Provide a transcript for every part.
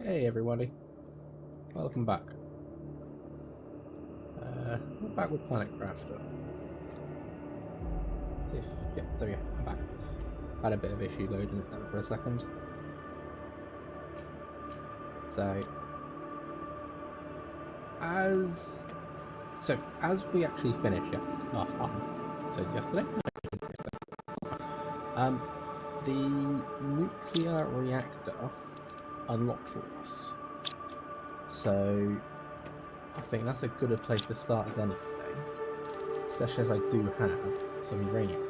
Hey everybody, welcome back. We're back with Planet Crafter. Yeah, there we go, I'm back. Had a bit of issue loading it there for a second. So, as we actually finished last time, so yesterday? The nuclear reactor unlocked for us. So, I think that's a good a place to start as any today. Especially as I do have some uranium.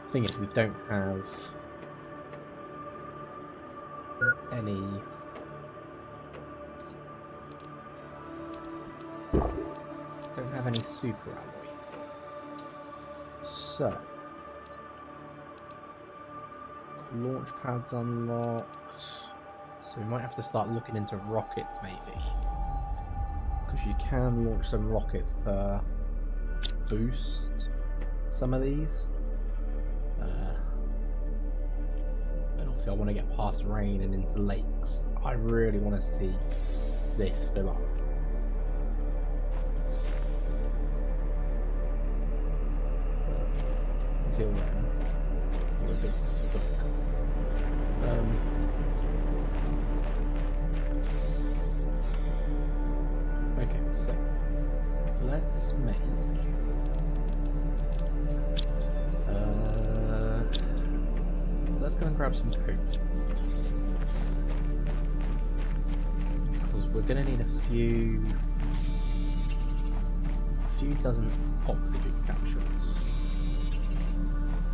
Thing is, we don't have any super alloy. So launch pads unlocked. So we might have to start looking into rockets maybe. Because you can launch some rockets to boost some of these. And obviously I want to get past rain and into lakes. I really want to see this fill up. Until then, we're a bit stuck. Okay, so let's make let's go and grab some coke, because we're gonna need a few dozen oxygen capsules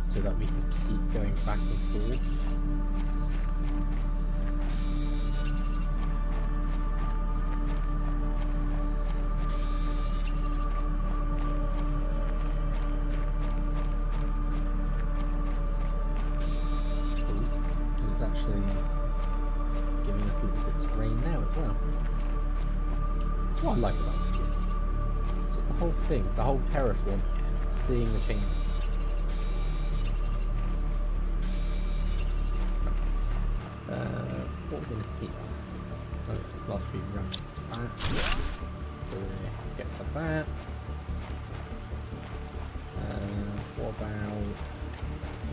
so that we can keep going back and forth. And it's actually giving us little bits of rain now as well. That's what I like about this game. Just the whole thing, the whole terraform, seeing the changes. What was in here? Oh, last few runs of that. So we'll get to that. What about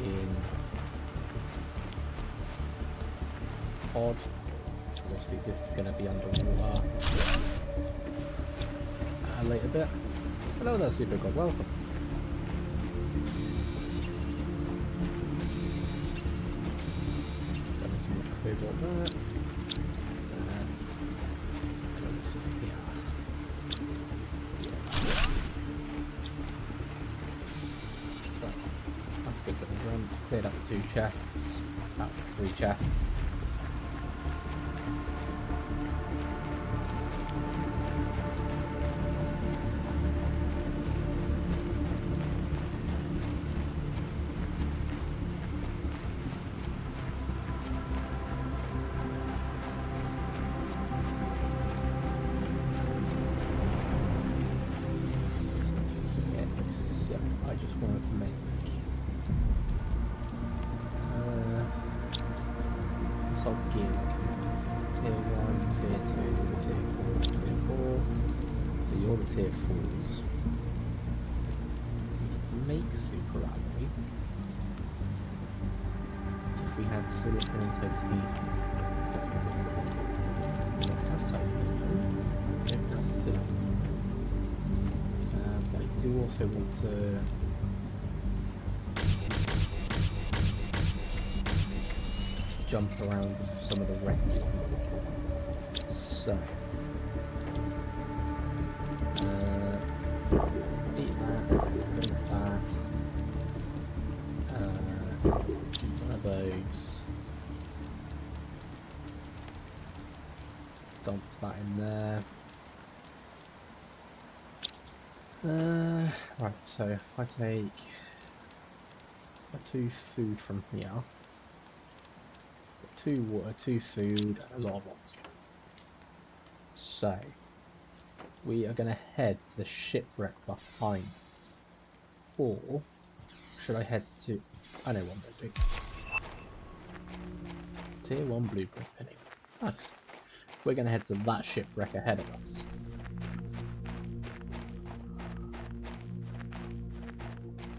in pod? Because obviously this is going to be underwater a later bit. Hello there, Super God, welcome. About that. That's good that we've cleared up 2 chests, about 3 chests. Tier 4s. Make super alloy if we had silicon and titanium. We don't have titanium, we don't have silicon. But I do also want to jump around with some of the wreckages more. So eat that, drink that, one of those, dump that in there. Right, so if I take 2 food from here, 2 water, 2 food, and a lot of oxygen. So we are going to head to the shipwreck behind us. Or should I head to... I know one blueprint. Tier 1 blueprint pinning. Nice. We're going to head to that shipwreck ahead of us.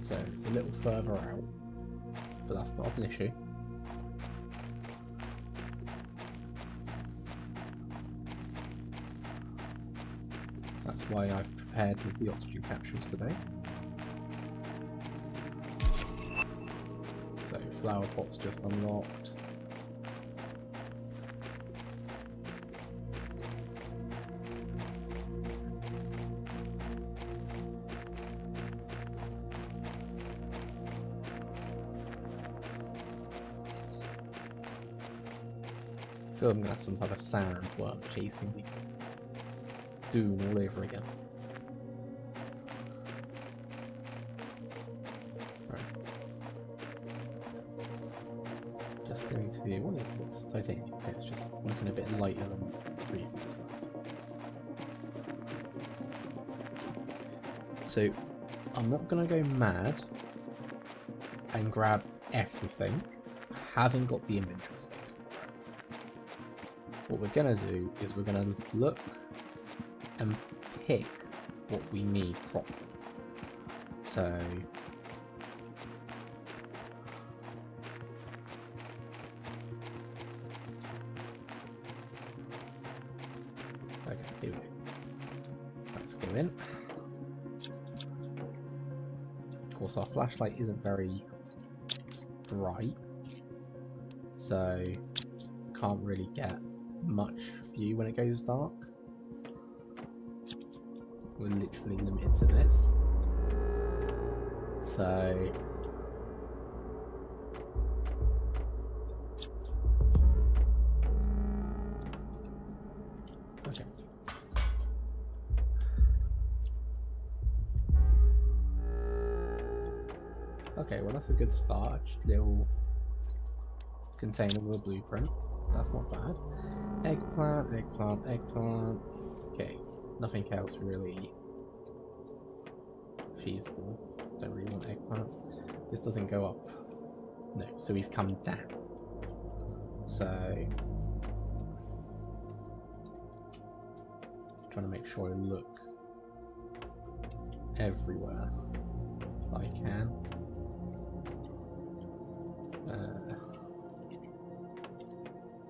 So it's a little further out, but that's not an issue. That's why I've prepared with the oxygen capsules today. So flower pot's just unlocked. I feel I'm gonna have some type of sandworm chasing me. Doom all over again. Right. Just going to. What is this? Titanium. Okay, it's just looking a bit lighter than previous stuff. So I'm not gonna go mad and grab everything. I haven't got the inventory space. What we're going to do is we're going to look and pick what we need properly. So okay, here we go. Let's go in. Of course our flashlight isn't very bright, so can't really get much view when it goes dark. We're literally limited to this. So okay. Okay, well that's a good start. Little container with a blueprint. That's not bad. Eggplant, eggplant, eggplant. Okay, nothing else really feasible. Don't really want eggplants. This doesn't go up. No, so we've come down. So trying to make sure I look everywhere that I can.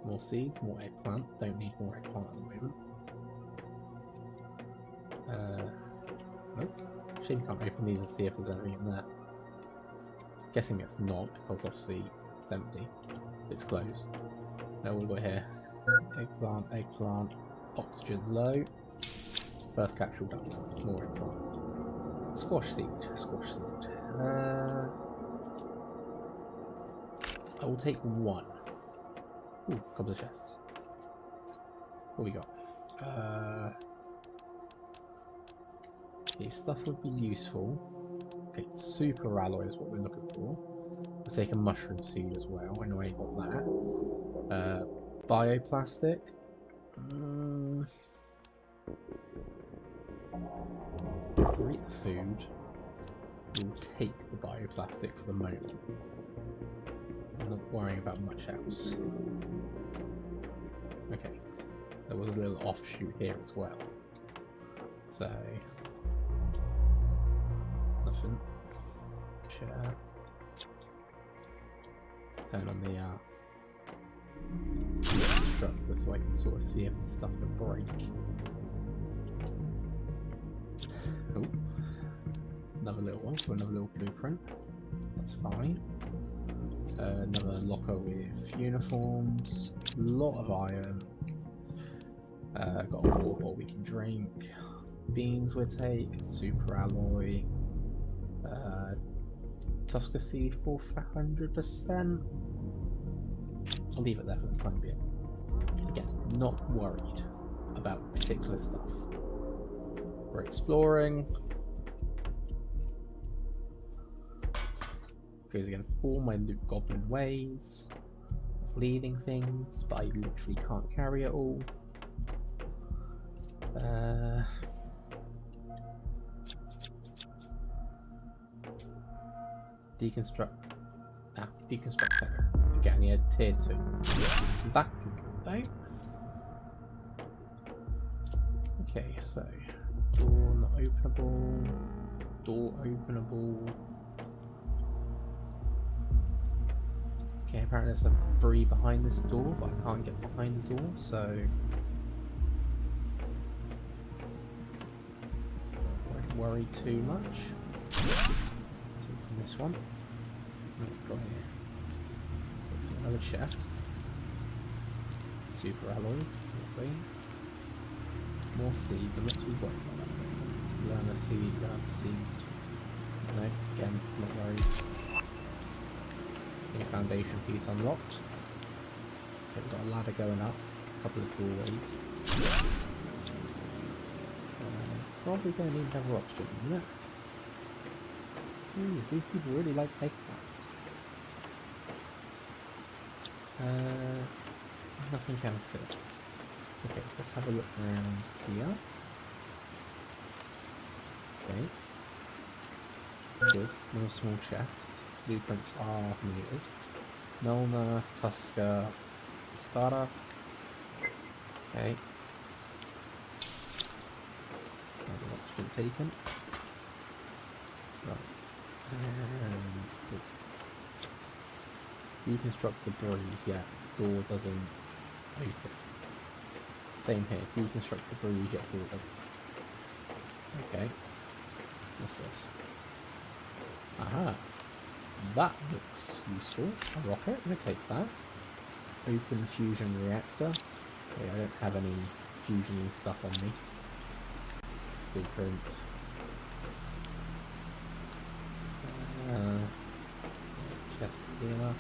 More seeds, more eggplant. Don't need more eggplant at the moment. Nope. Shame you can't open these and see if there's anything in there. Guessing it's not, because obviously it's empty. It's closed. Now what have we got here? Eggplant, eggplant, oxygen low. First capsule done. More eggplant. Squash seed, squash seed. I will take one. Ooh, couple of chests. What we got? Okay, stuff would be useful. Okay, super alloy is what we're looking for. We'll take a mushroom seed as well. I know I got that. Bioplastic. We'll eat the food. We'll take the bioplastic for the moment. I'm not worrying about much else. Okay, there was a little offshoot here as well. So nothing. Chair. Turn on the constructor so I can sort of see if the stuff can break. Oh, another little one, so another little blueprint. That's fine. Another locker with uniforms, a lot of iron. Got a water bottle we can drink. Beans we'll take, super alloy. Tusker seed for 100%. I'll leave it there for the time being. Again, not worried about particular stuff. We're exploring. Goes against all my loot goblin ways of leading things, but I literally can't carry it all. Deconstruct. Deconstruct. Again, yeah, tier 2. That though. Okay, so door not openable, door openable. Okay, apparently there's some debris behind this door, but I can't get behind the door, so won't worry too much. Let's open this one. What have we got here? It's another chest. Super alloy, lovely. More seeds, I'm not too worried about that. Learn a seed, learn a seed. No, again, not worried. A foundation piece unlocked. Okay, we've got a ladder going up, a couple of doorways. It's not really going to need another oxygen, isn't it? These people really like eggplants. Nothing else here. Okay, let's have a look around here. Okay. That's good. Another small chest. Blueprints are muted. Milner, Tusker, Starter. Okay. Another oxygen taken. Right. Deconstruct the breeze, yeah. Door doesn't open. Same here. Deconstruct the breeze, yet door doesn't. Okay. What's this? Aha. That looks useful. A rocket, I'm going to take that. Open fusion reactor. Okay, I don't have any fusion stuff on me. Blueprint. Chest here.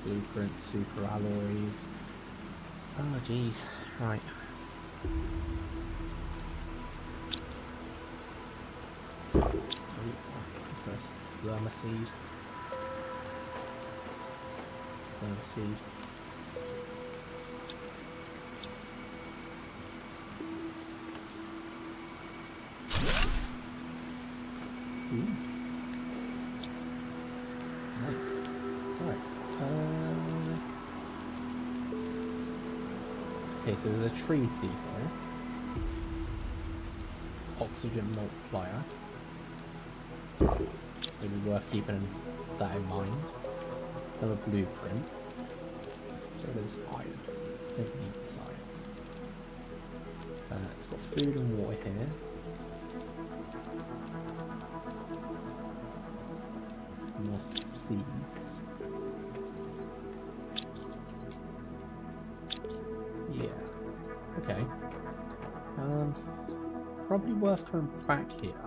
Blueprint, super alloys. Oh jeez, right. What's this? Llama seed. Llama seed. Ooh. Nice. Right. Okay, so there's a tree seed here. Oxygen multiplier. Maybe worth keeping that in mind. Another blueprint. So there's iron. Don't need this iron. It's got food and water here. More seeds. Yeah. Okay. Probably worth coming back here.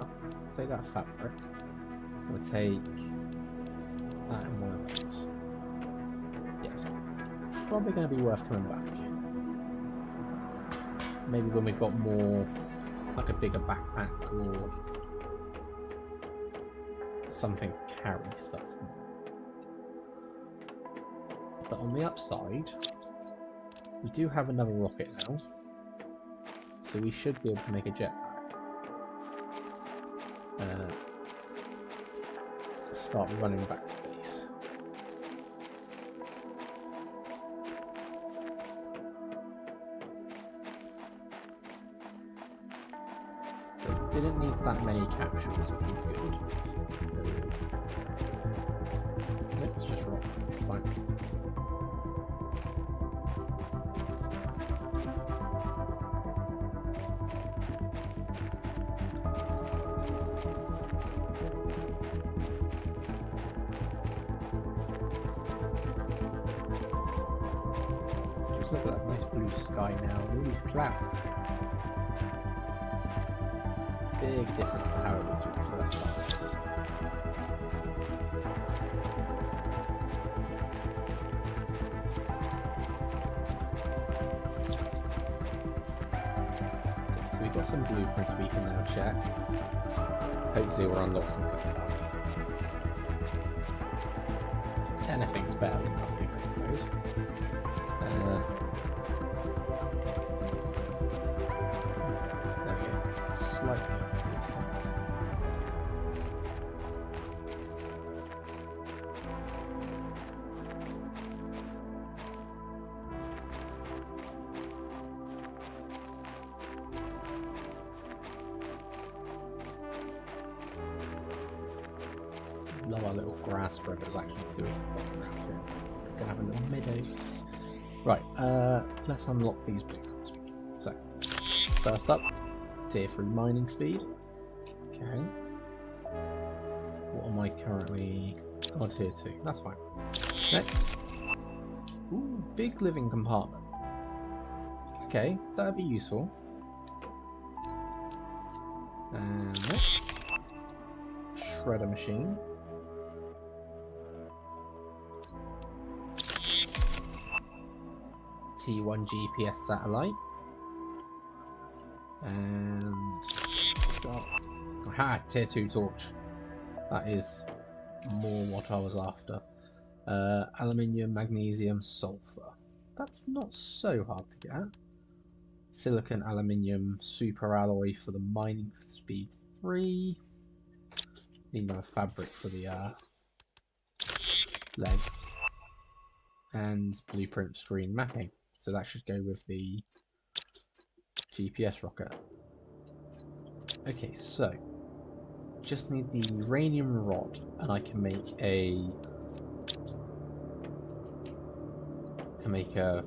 Take that fabric. We'll take that and one of those. Yes. Probably going to be worth coming back. Maybe when we've got more, like a bigger backpack or something to carry stuff. But on the upside, we do have another rocket now, so we should be able to make a jetpack. Start running back to base. So didn't need that many capsules, which is good. Nope, it's just rock. It's fine. Just look at that nice blue sky now, all these clouds. Big difference to how it was when we first started. So we've got some blueprints we can now check. Hopefully we'll unlock some good stuff. Anything's better than nothing, I suppose. There we go. Slightly overused. love our little grass spread that's actually doing stuff around here. So we're gonna have a little meadow. Right, let's unlock these blueprints. So, first up, tier 3 mining speed. Okay. What am I currently? Oh, tier 2. That's fine. Next. Ooh, big living compartment. Okay, that'd be useful. And next, shredder machine. T1 GPS satellite. And aha, tier 2 torch. That is more what I was after. Aluminium, magnesium, sulfur. That's not so hard to get. Silicon, aluminium, super alloy for the mining speed 3. Need another fabric for the legs. And blueprint screen mapping. So that should go with the GPS rocket. Okay, so just need the uranium rod, and I can make a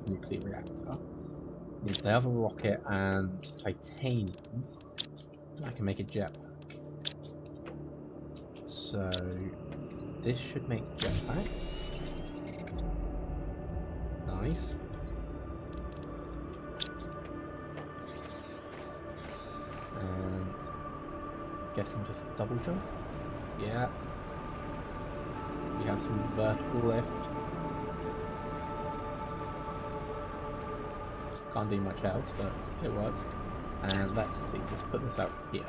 nuclear reactor. Need the other rocket and titanium. I can make a jetpack. So this should make a jetpack. Nice. And I'm guessing just double jump. Yeah. We have some vertical lift. Can't do much else, but it works. And let's see, let's put this out here.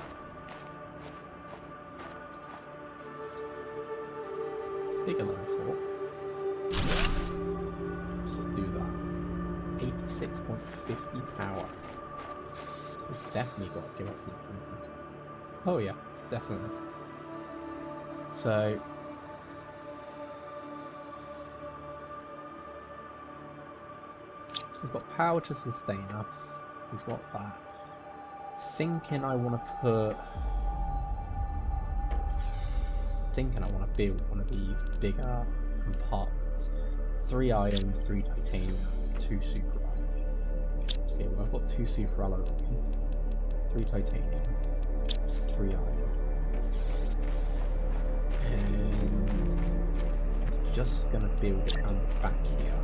It's bigger than I thought. Let's just do that. 86.50 power. We've definitely got to give us an improvement. Oh yeah, definitely. So we've got power to sustain us. We've got that. Thinking I want to build one of these bigger compartments. 3 iron, 3 titanium, 2 super alloy. Okay, well I've got 2 super alloy, 3 titanium, 3 iron. And just gonna build it on the back here.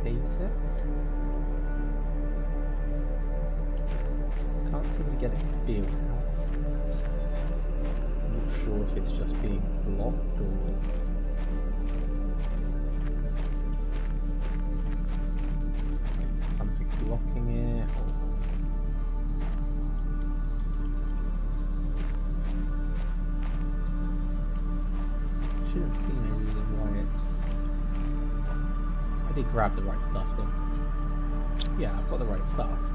It. Can't seem to get it to build out. I'm not sure if it's just being blocked or something blocking it. Shouldn't see any reason why it's. I did grab the right stuff, didn't I? Yeah, I've got the right stuff.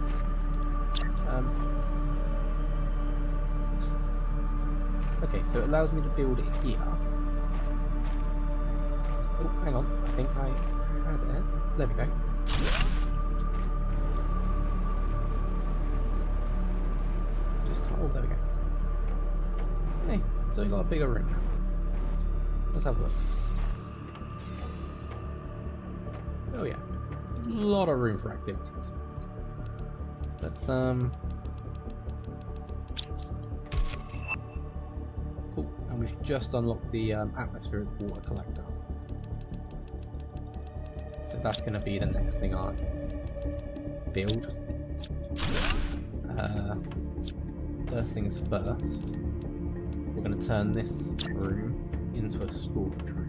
Okay, so it allows me to build it here. Oh, hang on. I think I had it. There we go. Just can't. Oh, there we go. Hey, so we got a bigger room now. Let's have a look. Oh yeah, a lot of room for activities. Let's cool, and we've just unlocked the atmospheric water collector. So that's going to be the next thing I build. First things first, we're going to turn this room into a storage room.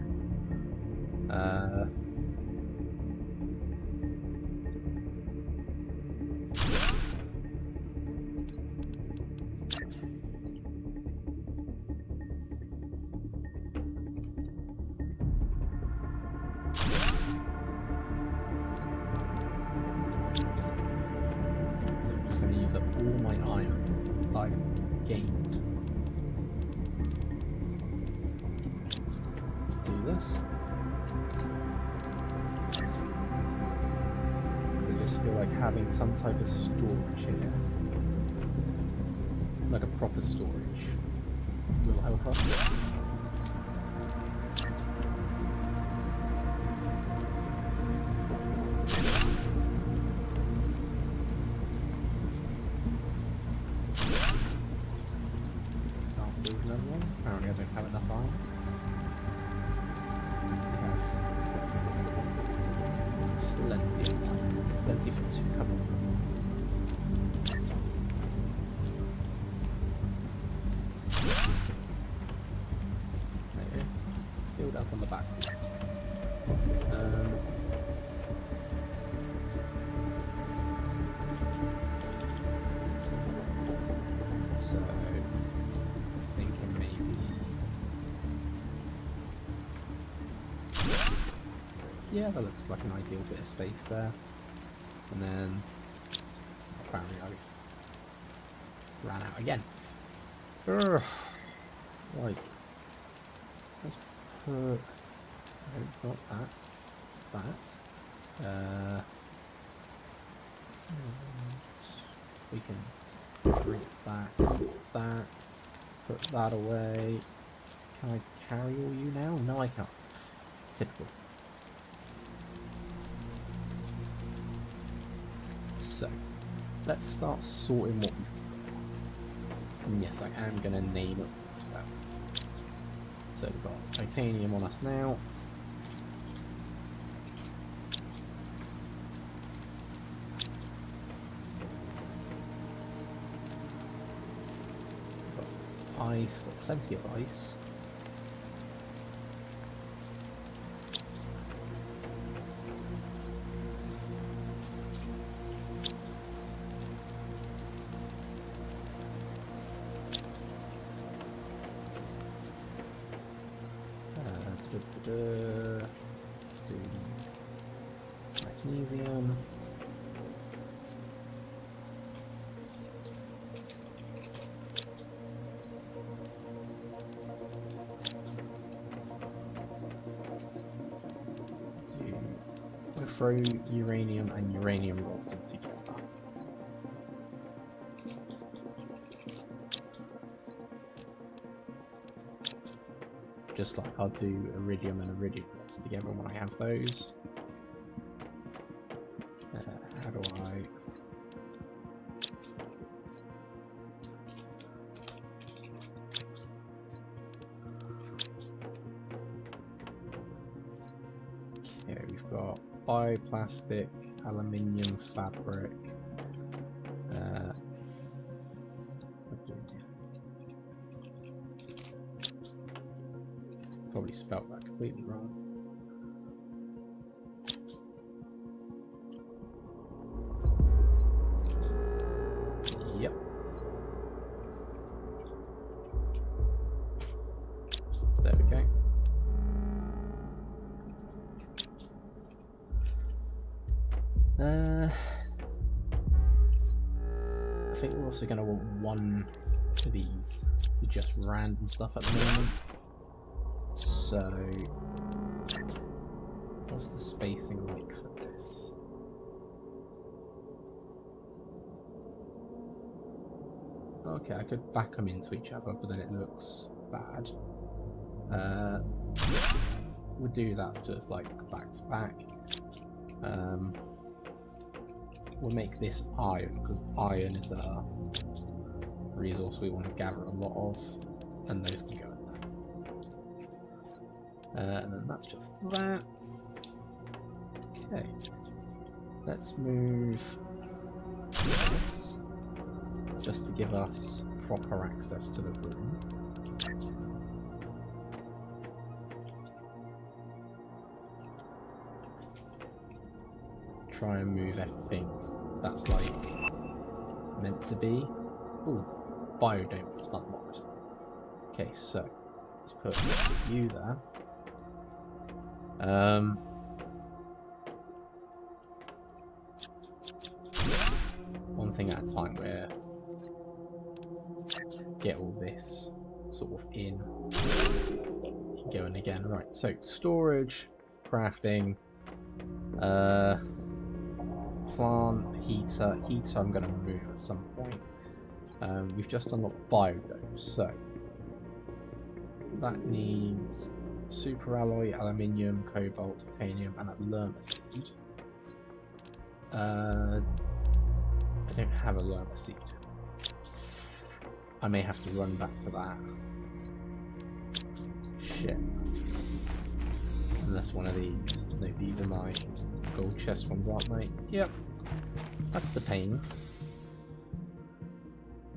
Up all my iron that I've gained to do this. So I just feel like having some type of storage here like a proper storage will help us. Can't build another one. Apparently I don't have enough iron. Plenty for two. Come on. There. Build up on the back. So thinking maybe. Yeah, that looks like an ideal bit of space there. And then apparently I've ran out again. Ugh. Right. Let's put not that. We can drink that, eat that, put that away. Can I carry all you now? No, I can't. Typical. So, let's start sorting what we've got. And yes, I am going to name it as well. So we've got titanium on us now. We've got ice, got plenty of ice. Do magnesium. We'll throw uranium and uranium rods in together. Just like I'll do iridium and iridium rods together when I have those. How do I... Okay, we've got bioplastic, aluminium fabric. Probably spelled that completely wrong. Yep. There we go. I think we're also going to want one of these for just random stuff at the moment. So, what's the spacing like for this? Okay, I could back them into each other, but then it looks bad. We'll do that so it's like back to back. We'll make this iron, because iron is a resource we want to gather a lot of, and those can go in there. And then that's just that. Okay, let's move this just to give us proper access to the room. Try and move everything that's like meant to be. Ooh, biodome just unlocked. Okay, so let's put you there. One thing at a time, where get all this sort of in, going again. Right, so storage, crafting, plant, heater I'm going to remove at some point. We've just unlocked Biodome, so that needs super alloy, aluminium, cobalt, titanium, and a lerma seed. I don't have a lerma seed. I may have to run back to that ship. Unless one of these. No, these are my gold chest ones, aren't they? Yep. That's the pain.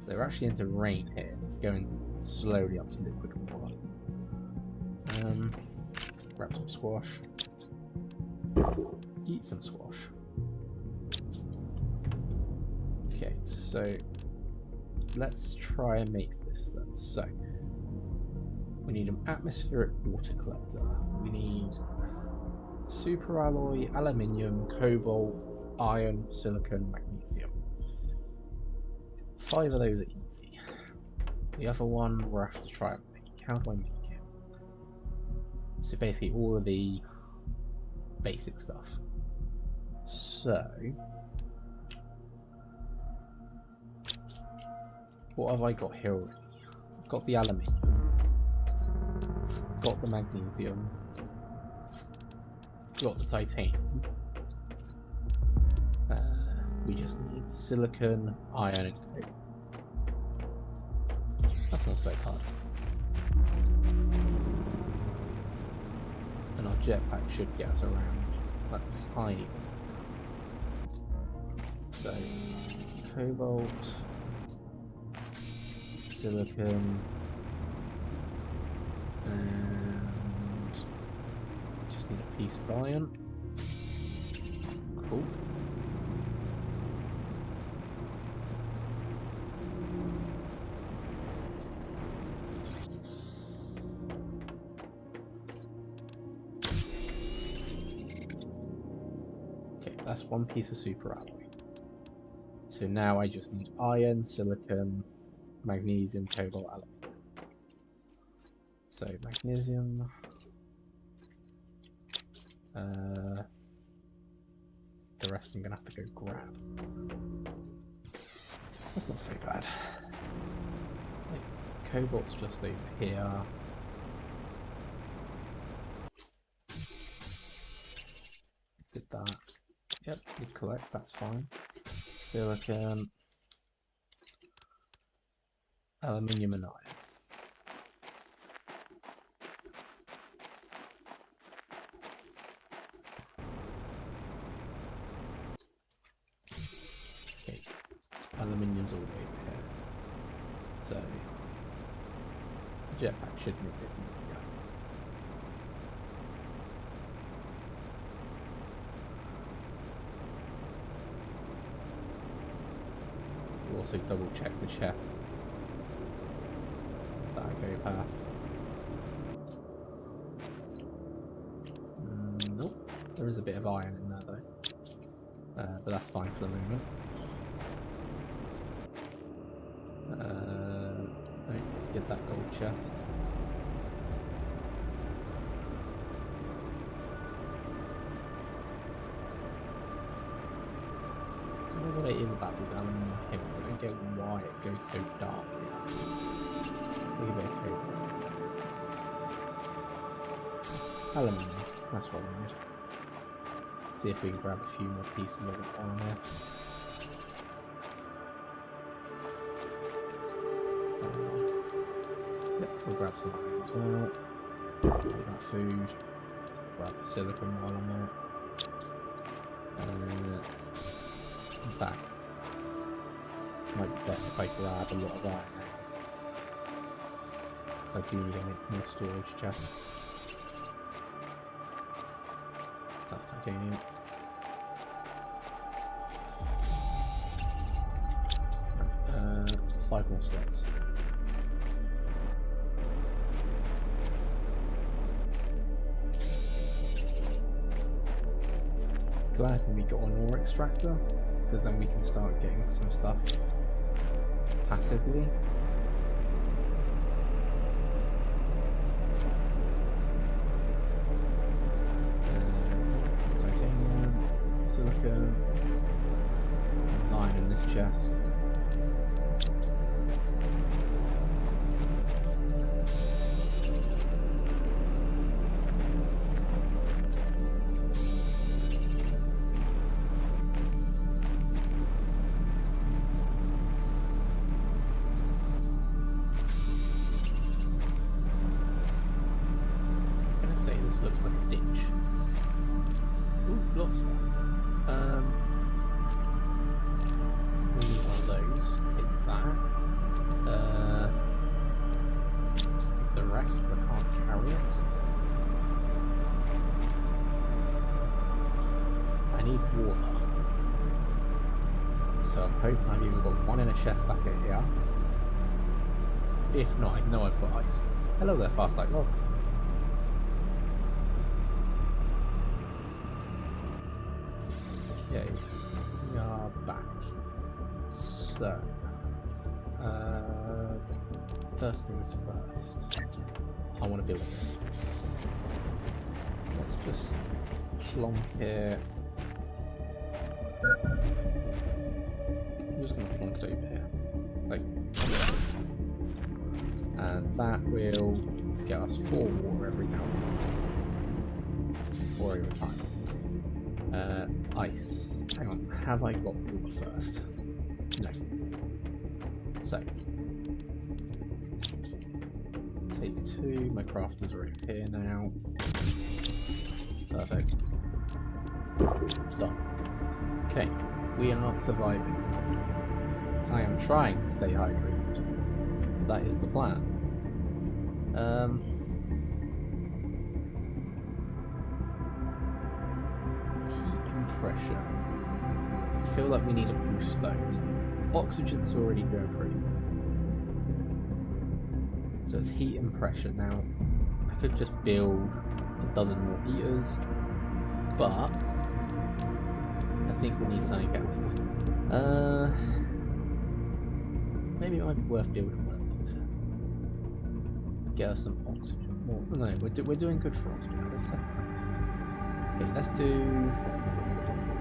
So we're actually into rain here. It's going slowly up to liquid water. Grab some squash. Eat some squash. Okay, so let's try and make this then. So we need an atmospheric water collector. We need super alloy, aluminium, cobalt, iron, silicon, magnesium. 5 of those are easy. The other one we'll have to try and make. How do I make it? So basically all of the basic stuff. So what have I got here already? I've got the aluminium, got the magnesium, got the titanium. We just need silicon, iron, and cobalt. That's not so hard. And our jetpack should get us around that tiny bit. So, cobalt, silicon, and just need a piece of iron. Cool. That's one piece of super alloy. So now I just need iron, silicon, magnesium, cobalt, aluminium. So magnesium. The rest I'm gonna have to go grab. That's not so bad. Like, cobalt's just over here. Did that. Yep, we collect, that's fine. Silicon, aluminium and iron. Okay, aluminium's all the way over here. So, the jetpack should make this easier. Also double check the chests that I go past. Nope, there is a bit of iron in there though, but that's fine for the moment. No, get that gold chest. I don't know what it is about these aluminium hills. I don't get why it goes so dark here. Look a bit of cobalt. Aluminium, that's what I need. See if we can grab a few more pieces of it on there. Yep, we'll grab some iron as well. Get that food. Grab the silicon while I'm there. In fact, it might be best if I grab a lot of iron now, because I do need to make more storage chests. That's titanium. 5 more slots. Glad we got an ore extractor, because then we can start getting some stuff passively. It's titanium, silicon, there's iron in this chest. say this looks like a ditch. Ooh, a lot of stuff. We need one of those. Take that. The rest, but I can't carry it. I need water. So I'm hoping I've even got one in a chest back here. If not, I know I've got ice. Hello there, Farsight Log. Okay, we are back. So, first things first. I want to build this. Let's just plonk it. I'm just going to plonk it over here. Like, and that will get us 4 water every now and then. 4 over time. Ice. Hang on, have I got water first? No. So, take 2. My crafters are over here now. Perfect. Done. Okay, we are surviving. I am trying to stay hydrated. That is the plan. Heat and pressure. I feel like we need to boost those. Oxygen's already going pretty well. So it's heat and pressure. Now, I could just build a dozen more heaters, but I think we need something else. Maybe it might be worth building one of these. Get us some oxygen. More. No, we're doing good for oxygen. Let's set that. Okay, let's do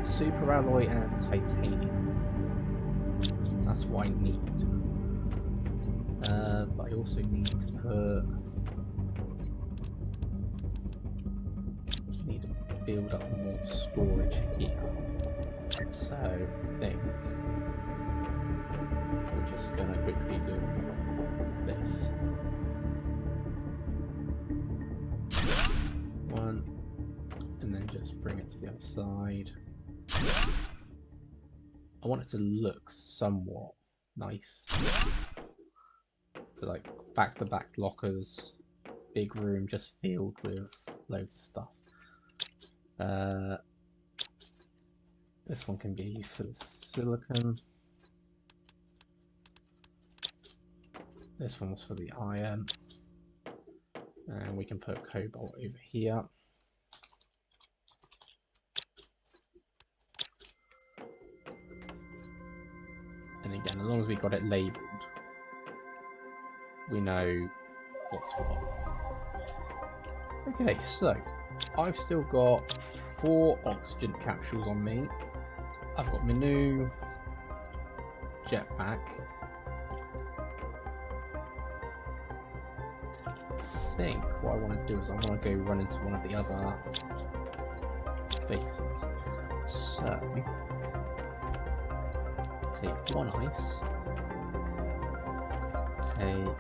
super alloy and titanium. That's what I need. But I also need to build up more storage here. So I think we're just gonna quickly do this. 1, and then just bring it to the other side. I want it to look somewhat nice. So like back-to-back lockers, big room just filled with loads of stuff. This one can be for the silicon. This one was for the iron. And we can put cobalt over here. And again, as long as we got it labelled, we know what's what. Okay, so I've still got 4 oxygen capsules on me. I've got my new jetpack. I think what I want to do is I want to go run into one of the other bases. So take 1 ice. Take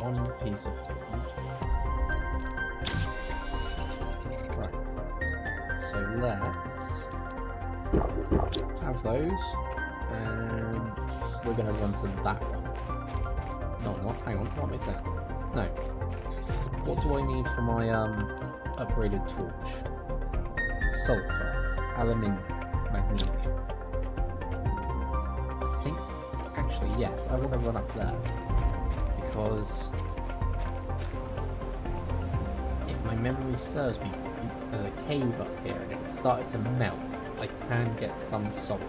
1 piece of food. Right. So let's have those, and we're going to run to that one. No, not. Hang on. What am I saying? No. What do I need for my upgraded torch? Sulfur, aluminium, magnesium. I think, actually, yes. I want to run up there because if my memory serves me right, there's a cave up here, and if it started to melt, I can get some sulfur.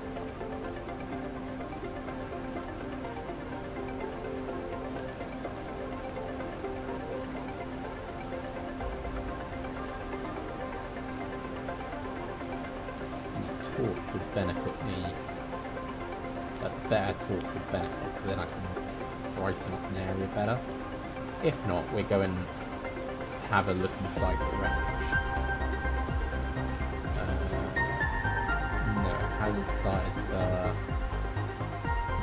Torch would benefit me, but the better torch would benefit, because then I can brighten up an area better. If not, we're going to have a look inside the range. No, it hasn't started to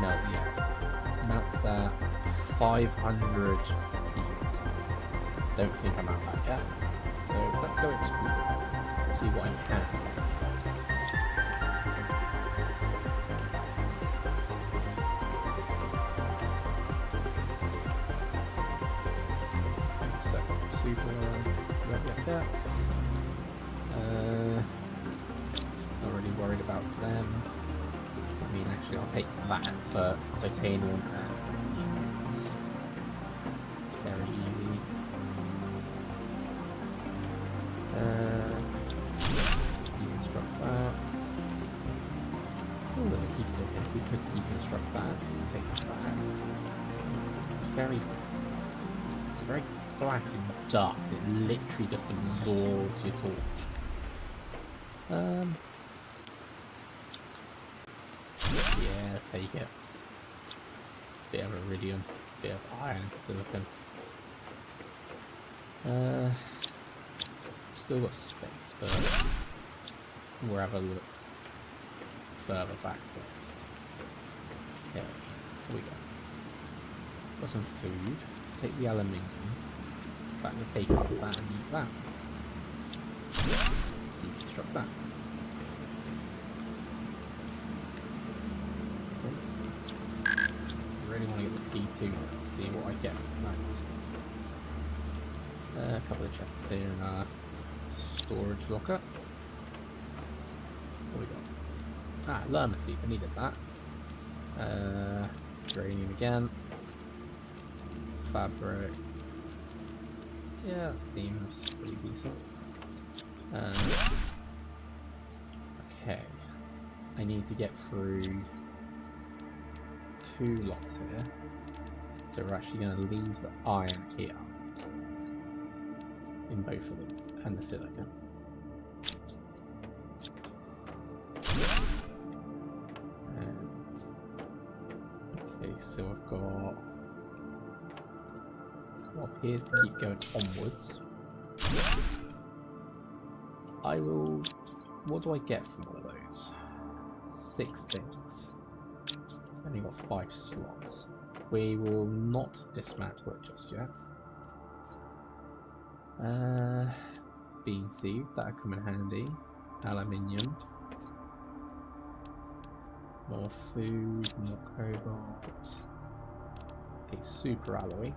melt yet. Melts at 500 heat. Don't think I'm out that yet. So let's go explore, see what I can find. So super red like that. Not really worried about them. I mean, actually, I'll take that for titanium and defense. Very easy. Deconstruct that. Oh, there's a key ticket. We could deconstruct that and take that back. It's very black and dark. It literally just absorbs your torch. Yeah, let's take it. Bit of iridium, bit of iron, silicon. Still got space, but we'll have a look further back first. Okay, here we go. Got some food. Take the aluminium. Back to take out that and eat that. Deconstruct that. Really want to get the T2 and see what I get from those. A couple of chests here in our storage locker. What we got? Ah, llama seed. I needed that. Uranium again. Fabric. Yeah, that seems pretty decent. Okay. I need to get through 2 lots here. So we're actually going to leave the iron here. In both of them. And the silicon. And... okay, so I've got... what appears to keep going onwards. I will... what do I get from all of those? 6 things. Only got 5 slots. We will not dismantle it just yet. Bean seed, that'll come in handy. Aluminium. More food, more cobalt. Okay, super alloy.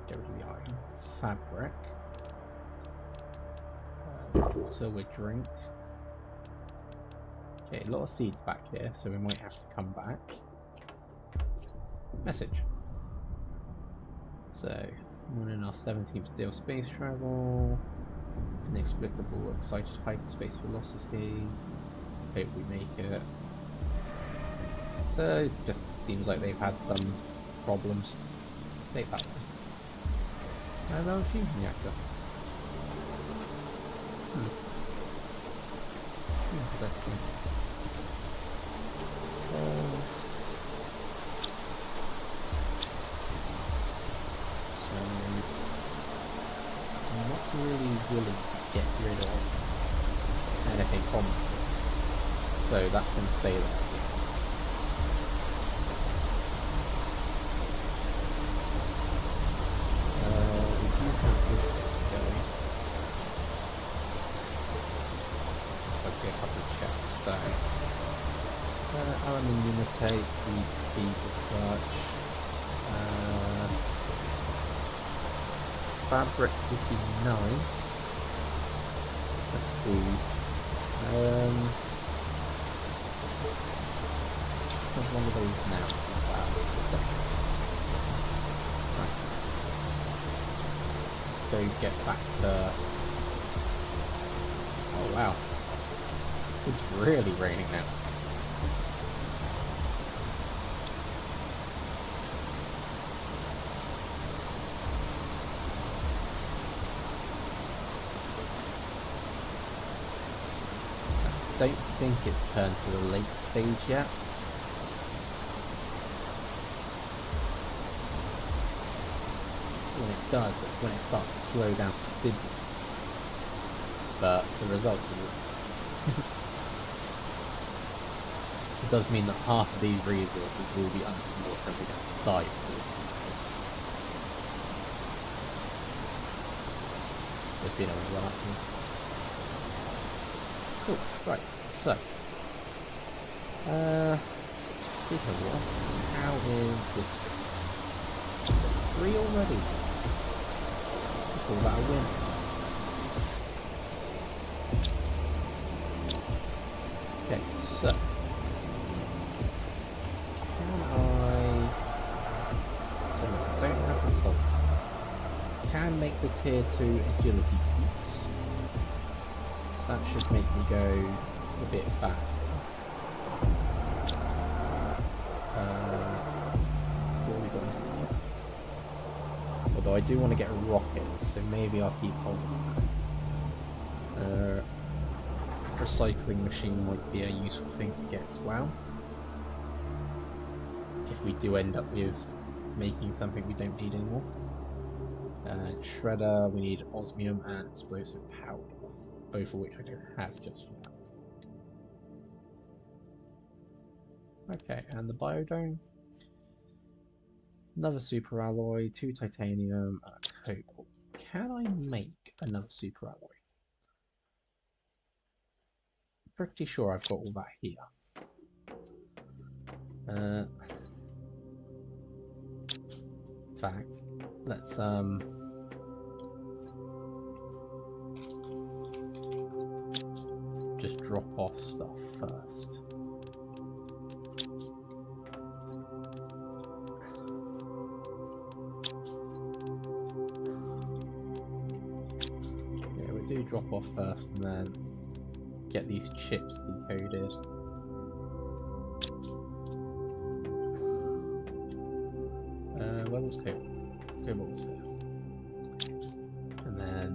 Get rid of the iron. Fabric. Water with drink. Okay, a lot of seeds back here, so we might have to come back. Message. So, we're in our 17th day of space travel. Inexplicable excited hyperspace velocity. Hope we make it. So, it just seems like they've had some problems. Take that one. Another fusion reactor. Interesting. So, I'm not really willing to get rid of anything from it. So that's going to stay there for this. We do have this one going. Okay, a couple of chests. So, aluminium will take, wheat, seeds and such. Fabric would be nice. Let's see. Let's have one of those now. Right. Go get back to... oh wow. It's really raining now. I don't think it's turned to the late stage yet. When it does, it's when it starts to slow down considerably. But the results are it does mean that half of these resources will be underwater and we're going to die for it. Just being a run. Cool. Right. So, speaking of water, how is this? 3 already. I call that a win. Okay, so I don't have the salt. Can make the tier 2 agility boots. That should make me go a bit faster. What have we got here? Although I do want to get a rocket, so maybe I'll keep holding that. Recycling machine might be a useful thing to get as well. If we do end up with making something we don't need anymore. Shredder, we need osmium and explosive powder, both of which I don't have just yet. Okay, and the biodome. Another super alloy, 2 titanium, and a cobalt. Can I make another super alloy? Pretty sure I've got all that here. In fact, let's just drop off stuff first. Yeah, we do drop off first and then get these chips decoded. Where was Cobalt was there. And then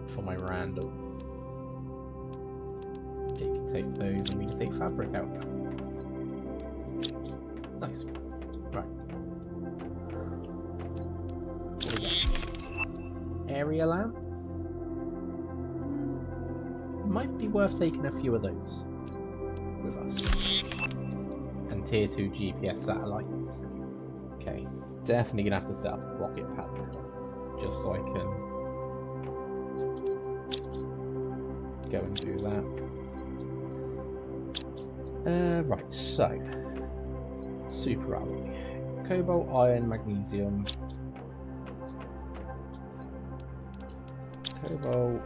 for my random, it can take those and we can take fabric out. Nice. Right. What do we got? Area lamp. Might be worth taking a few of those with us. And tier 2 GPS satellite. Okay, definitely gonna have to set up a rocket pad now, just so I can go and do that. Right, so super alloy, cobalt, iron, magnesium, cobalt,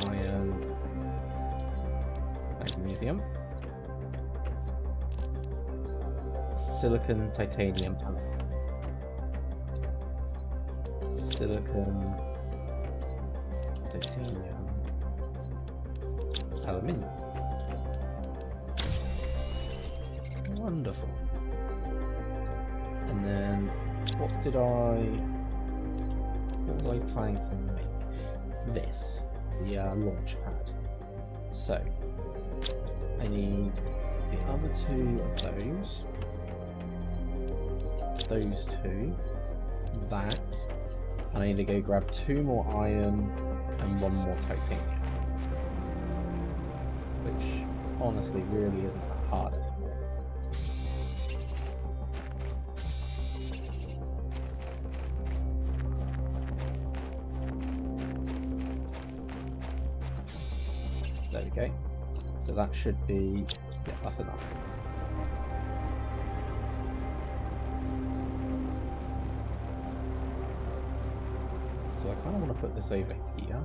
iron, magnesium, silicon, titanium, silicon, titanium, aluminium. Wonderful. And then what was I planning to make? This, the launch pad. So I need the other 2 of those 2, that, and I need to go grab 2 more iron and 1 more titanium, which honestly really isn't that hard anymore. There we go. So that should be, yeah, that's enough. So I kind of want to put this over here.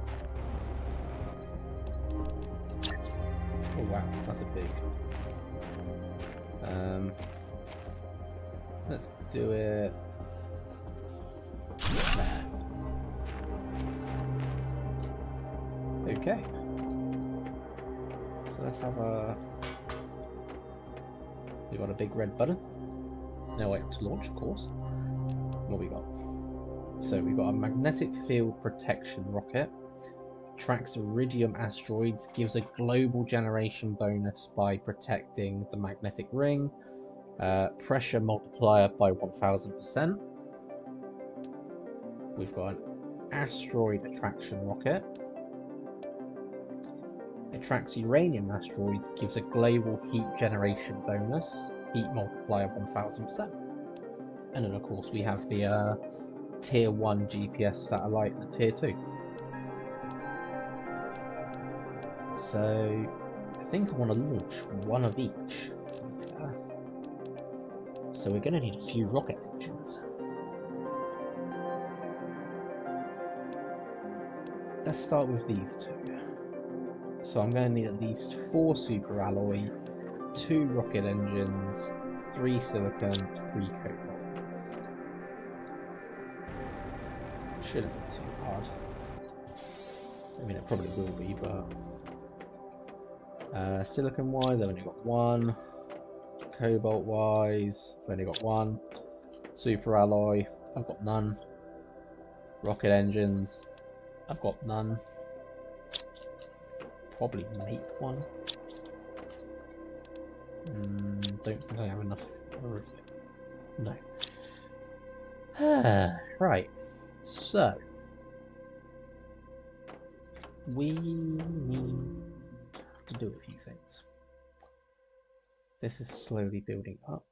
Oh wow, that's a big. Let's do it there. Okay. So let's have a. We got a big red button. Now wait to launch, of course. What we got? So we've got a magnetic field protection rocket. Tracks iridium asteroids, gives a global generation bonus by protecting the magnetic ring. Pressure multiplier by 1000%. We've got an asteroid attraction rocket. It tracks uranium asteroids, gives a global heat generation bonus. Heat multiplier 1000%. And then of course we have the tier 1 GPS satellite and tier 2. So I think I want to launch one of each, to be fair. So we're going to need a few rocket engines. Let's start with these two. So I'm going to need at least 4 super alloy, 2 rocket engines, 3 silicon, 3 cobalt. Shouldn't be too hard. I mean, it probably will be, but silicon wise, I've only got 1. Cobalt wise, I've only got 1. Super alloy, I've got none. Rocket engines, I've got none. Probably make 1. Don't think I have enough. No. Right. So we need to do a few things. This is slowly building up.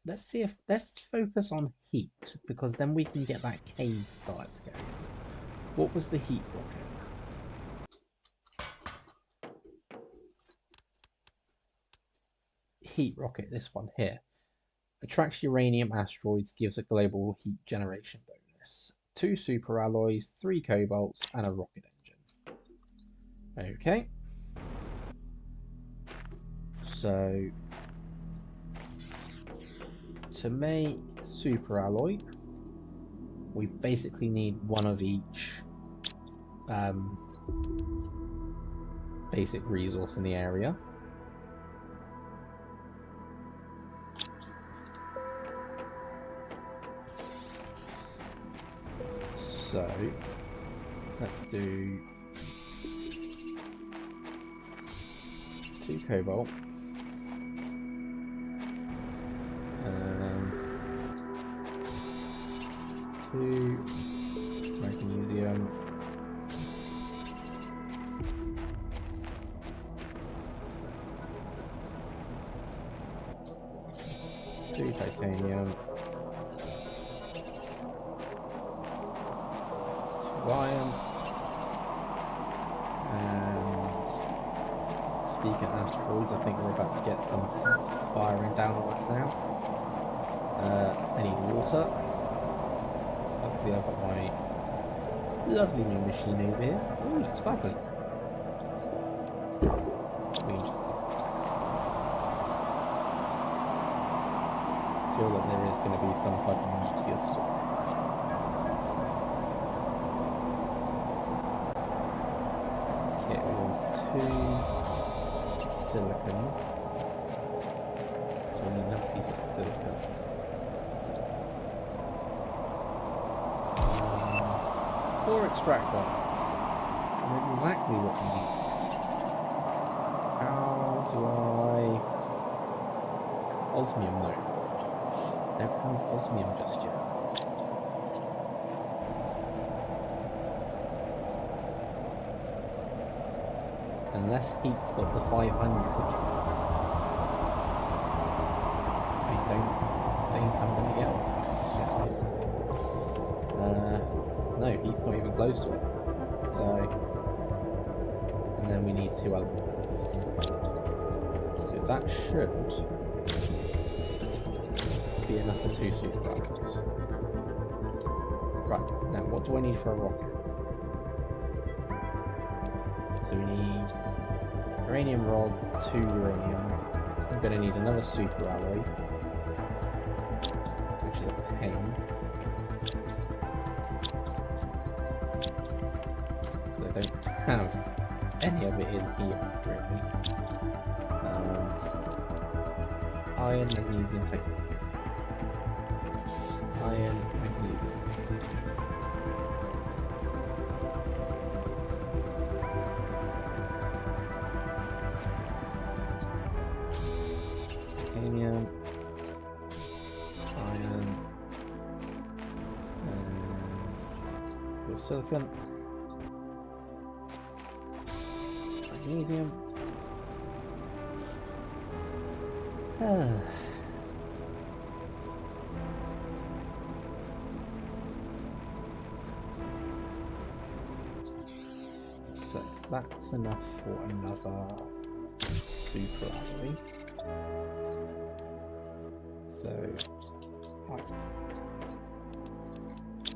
Let's focus on heat, because then we can get that cave started going. What was the heat rocket? Heat rocket, this one here. Attracts uranium asteroids, gives a global heat generation bonus. 2 super alloys, 3 cobalts, and a rocket engine. Okay. So to make super alloy, we basically need 1 of each basic resource in the area. So let's do 2 cobalt, 2 magnesium, 2 titanium, 2 iron, and speaking of asteroids, I think we're about to get some firing down on us now. I need water. Luckily I've got my lovely new machine over here. Oh, it's bubbly. We just feel that there is going to be some type of nuclear storm. Okay, we want 2 silicon. So we need enough pieces of silicon. Or extract 1. And exactly what we need. How do I... Osmium, no. Don't have osmium just yet. Unless heat's got to 500, I don't think I'm going to get osmium yet. No, heat's not even close to it. So, and then we need 2 elements. So that should be enough for 2 super elements. Right, now what do I need for a rocket? So we need uranium rod, 2 uranium. I'm going to need another super alloy, which is a pain. Because I don't have any of it in here, really. Iron, magnesium, titanium. Iron, magnesium, titanium. Titanium, iron, and silicon, magnesium. that's enough for another super alloy. So I've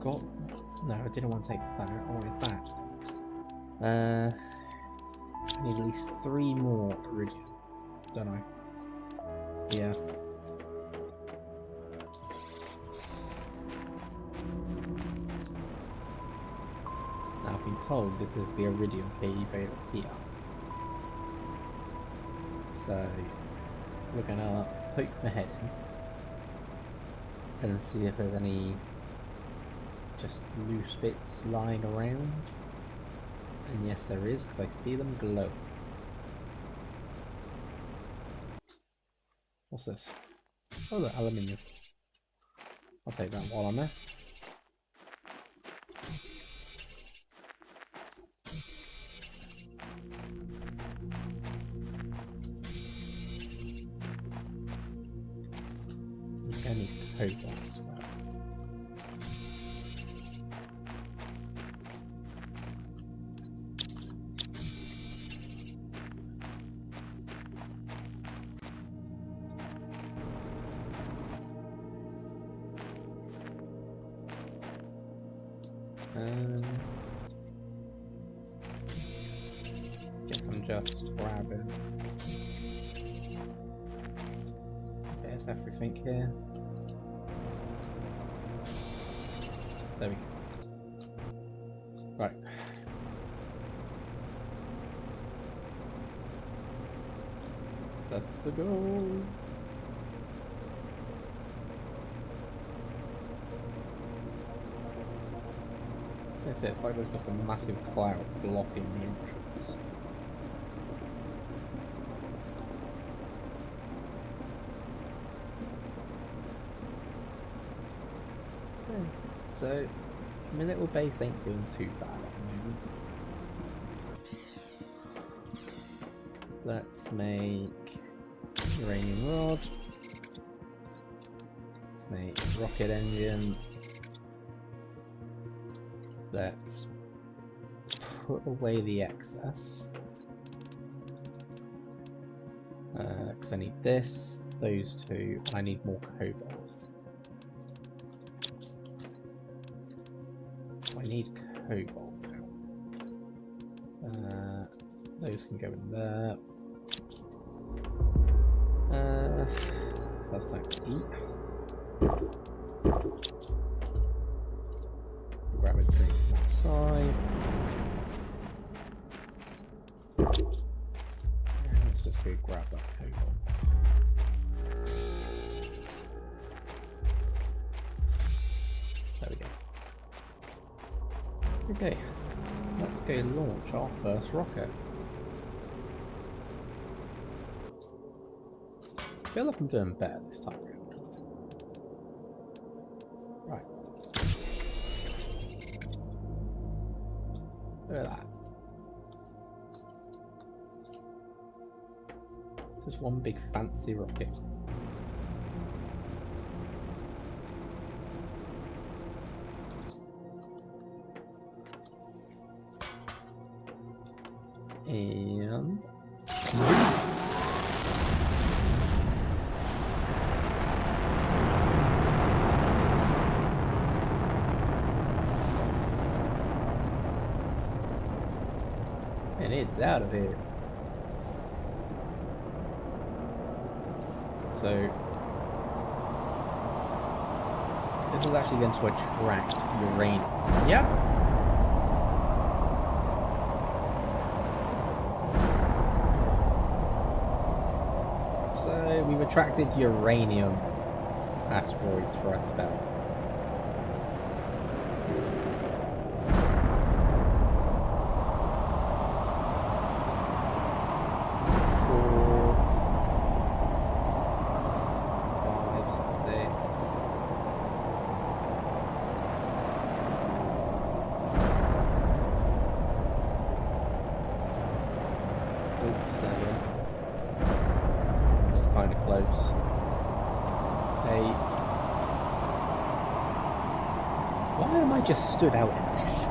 got... No, I didn't want to take that, I wanted that. I need at least 3 more iridium, don't I? Yeah. Now I've been told this is the iridium cave over here. So we're gonna poke my head in and see if there's any just loose bits lying around. And yes, there is, because I see them glow. What's this? Oh, look, aluminium. I'll take that while I'm there. I need cobalt as well. Guess I'm just grabbing. There's everything here. There we go. Right. Let's go. It's like there's just a massive cloud blocking the entrance. Okay, so my little base ain't doing too bad at the moment. Let's make uranium rod. Let's make rocket engine. Let's put away the excess. Because I need this, those two, and I need more cobalt. So I need cobalt now. Those can go in there. Let's have something to eat. Grab a drink from outside. And let's just go grab that cobalt. There we go. Okay, let's go launch our first rocket. I feel like I'm doing better this time around. Right. Look at that. Just one big fancy rocket. And it's out of here. So this is actually going to attract uranium. Yep. So we've attracted uranium asteroids for a spell. Kind of close. 8. Why am I just stood out in this?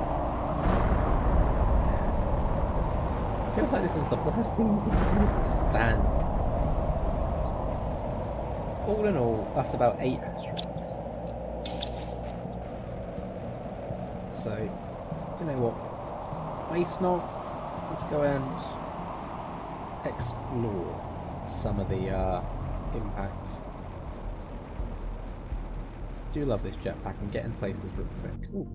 feels like this is the worst thing you can do, is to stand. All in all, that's about 8 asteroids. So, you know what? Waste not. Let's go and explore some of the impacts. Do love this jetpack and get in places real quick. Ooh,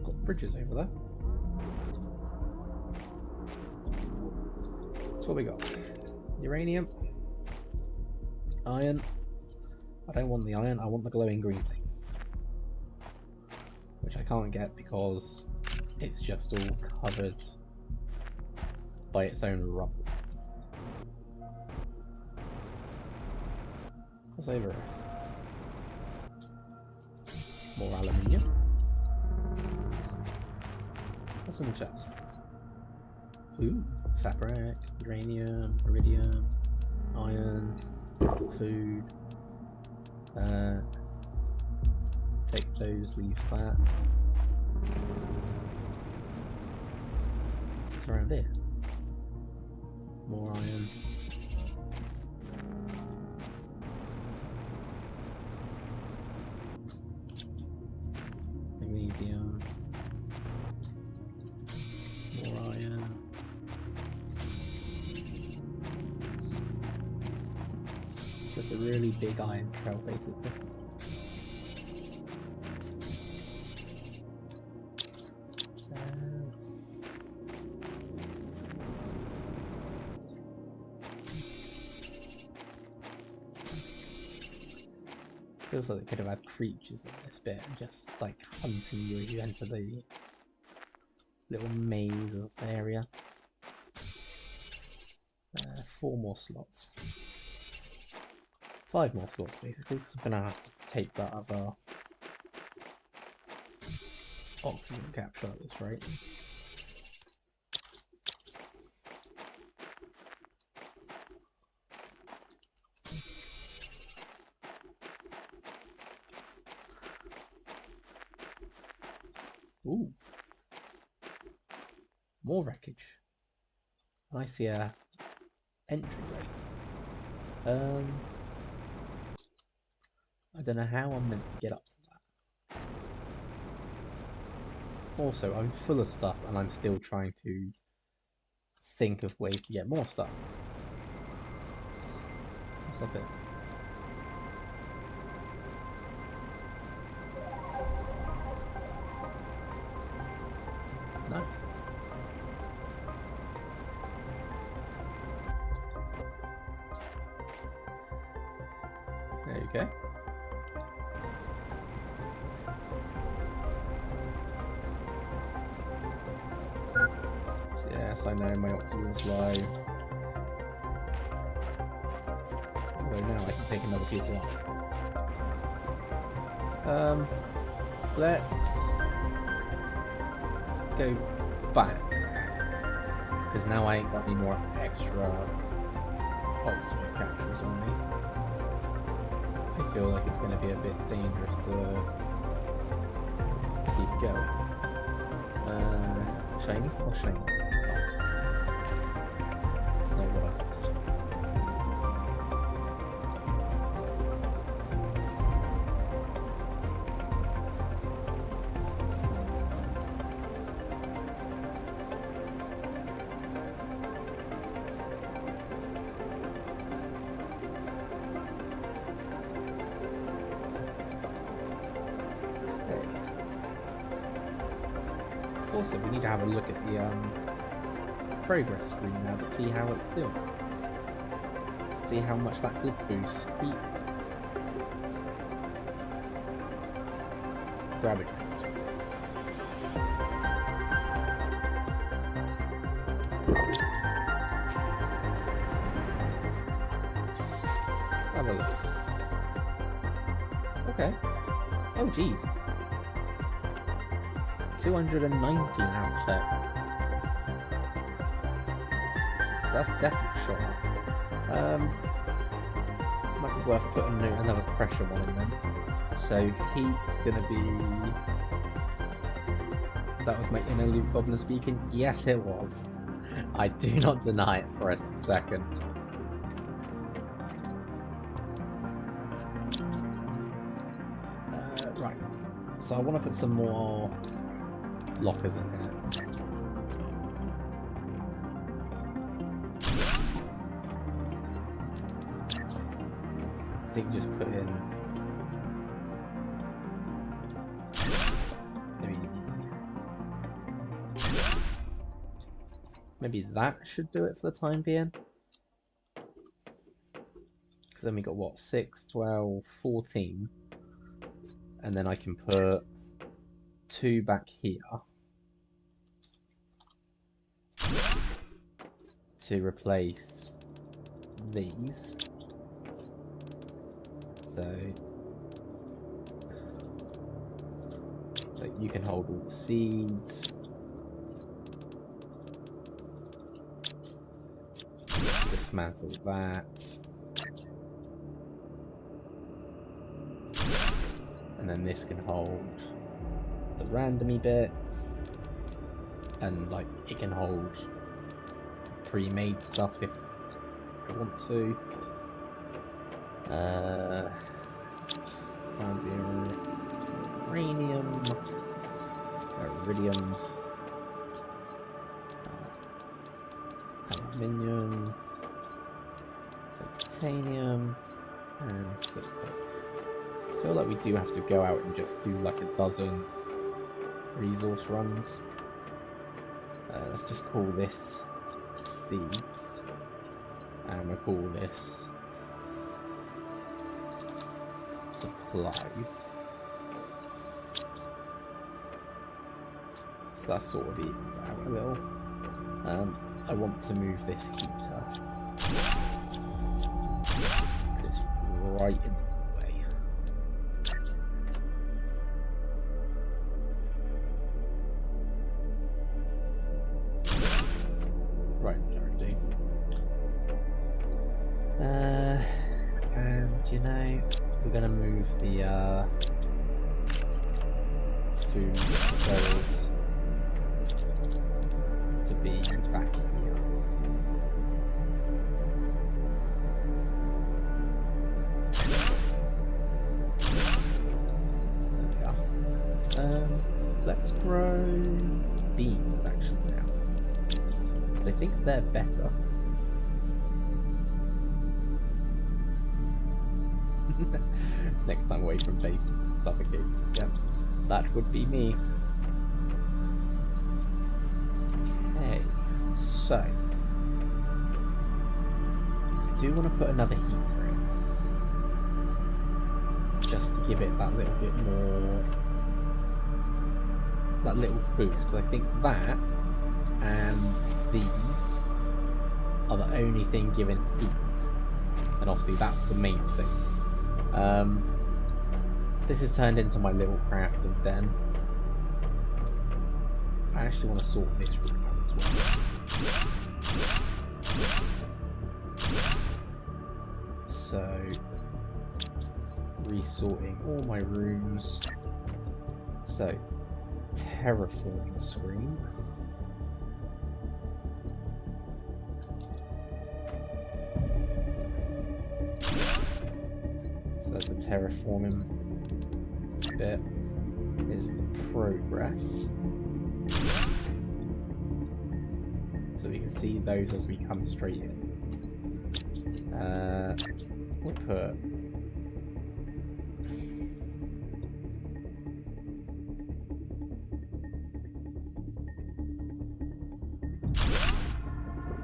got bridges over there. So what we got? Uranium, iron. I don't want the iron, I want the glowing green thing, which I can't get because it's just all covered by its own rubble. What's over Earth? More aluminium. What's in the chest? Ooh, fabric, uranium, iridium, iron, food. Take those, leave that. What's around here? More iron. Magnesium. More iron. Just a really big iron trail, basically. Feels like they could have had creatures in this bit and just like hunting you as you enter the little maze of area. 4 more slots. 5 more slots basically, because I'm gonna have to take that other oxygen capture at this rate. Ooh. More wreckage. And I see a entryway. I don't know how I'm meant to get up to that. Also, I'm full of stuff and I'm still trying to think of ways to get more stuff. What's up there? Nice. There you go. Yes, I know my oxygen's low. Although now I can take another piece of that. Let's go back, because now I ain't got any more extra oxygen capsules on me. I feel like it's going to be a bit dangerous to keep going. Shiny or shiny? That's not what I want to do. Also, we need to have a look at the progress screen now to see how it's doing. See how much that did boost heat. Gravity transfer. Let's have a look. Okay. Oh, geez. 290 now set. So that's definitely shot up. Might be worth putting another pressure one in then. So heat's gonna be... That was my inner Luke Goblin speaking. Yes, it was. I do not deny it for a second. Right. So I want to put some more lockers in here. I think just put in maybe that should do it for the time being. Because then we got what, 6, 12, 14. And then I can put 2 back here to replace these. So you can hold all the seeds. Dismantle that. And then this can hold the randomy bits. And like it can hold pre-made stuff if I want to. Uranium, iridium, aluminium, titanium, and silicon. I feel like we do have to go out and just do like a dozen resource runs. Let's just call this seeds, and we'll call this supplies. So that sort of evens out a little. I want to move this heater. It's right in the way. Right there, indeed. And you know, we're gonna move the food barrels to be back here. There we are. Let's grow beans actually now. Because I think they're better. Next time away from base suffocates. Yeah, that would be me. Okay, so I do want to put another heater in, just to give it that little bit more, that little boost, because I think that and these are the only thing giving heat, and obviously that's the main thing. This has turned into my little crafting den. I actually want to sort this room out as well. So, resorting all my rooms. So, terraforming screen. So there's the terraforming bit, is the progress. So we can see those as we come straight in. We'll put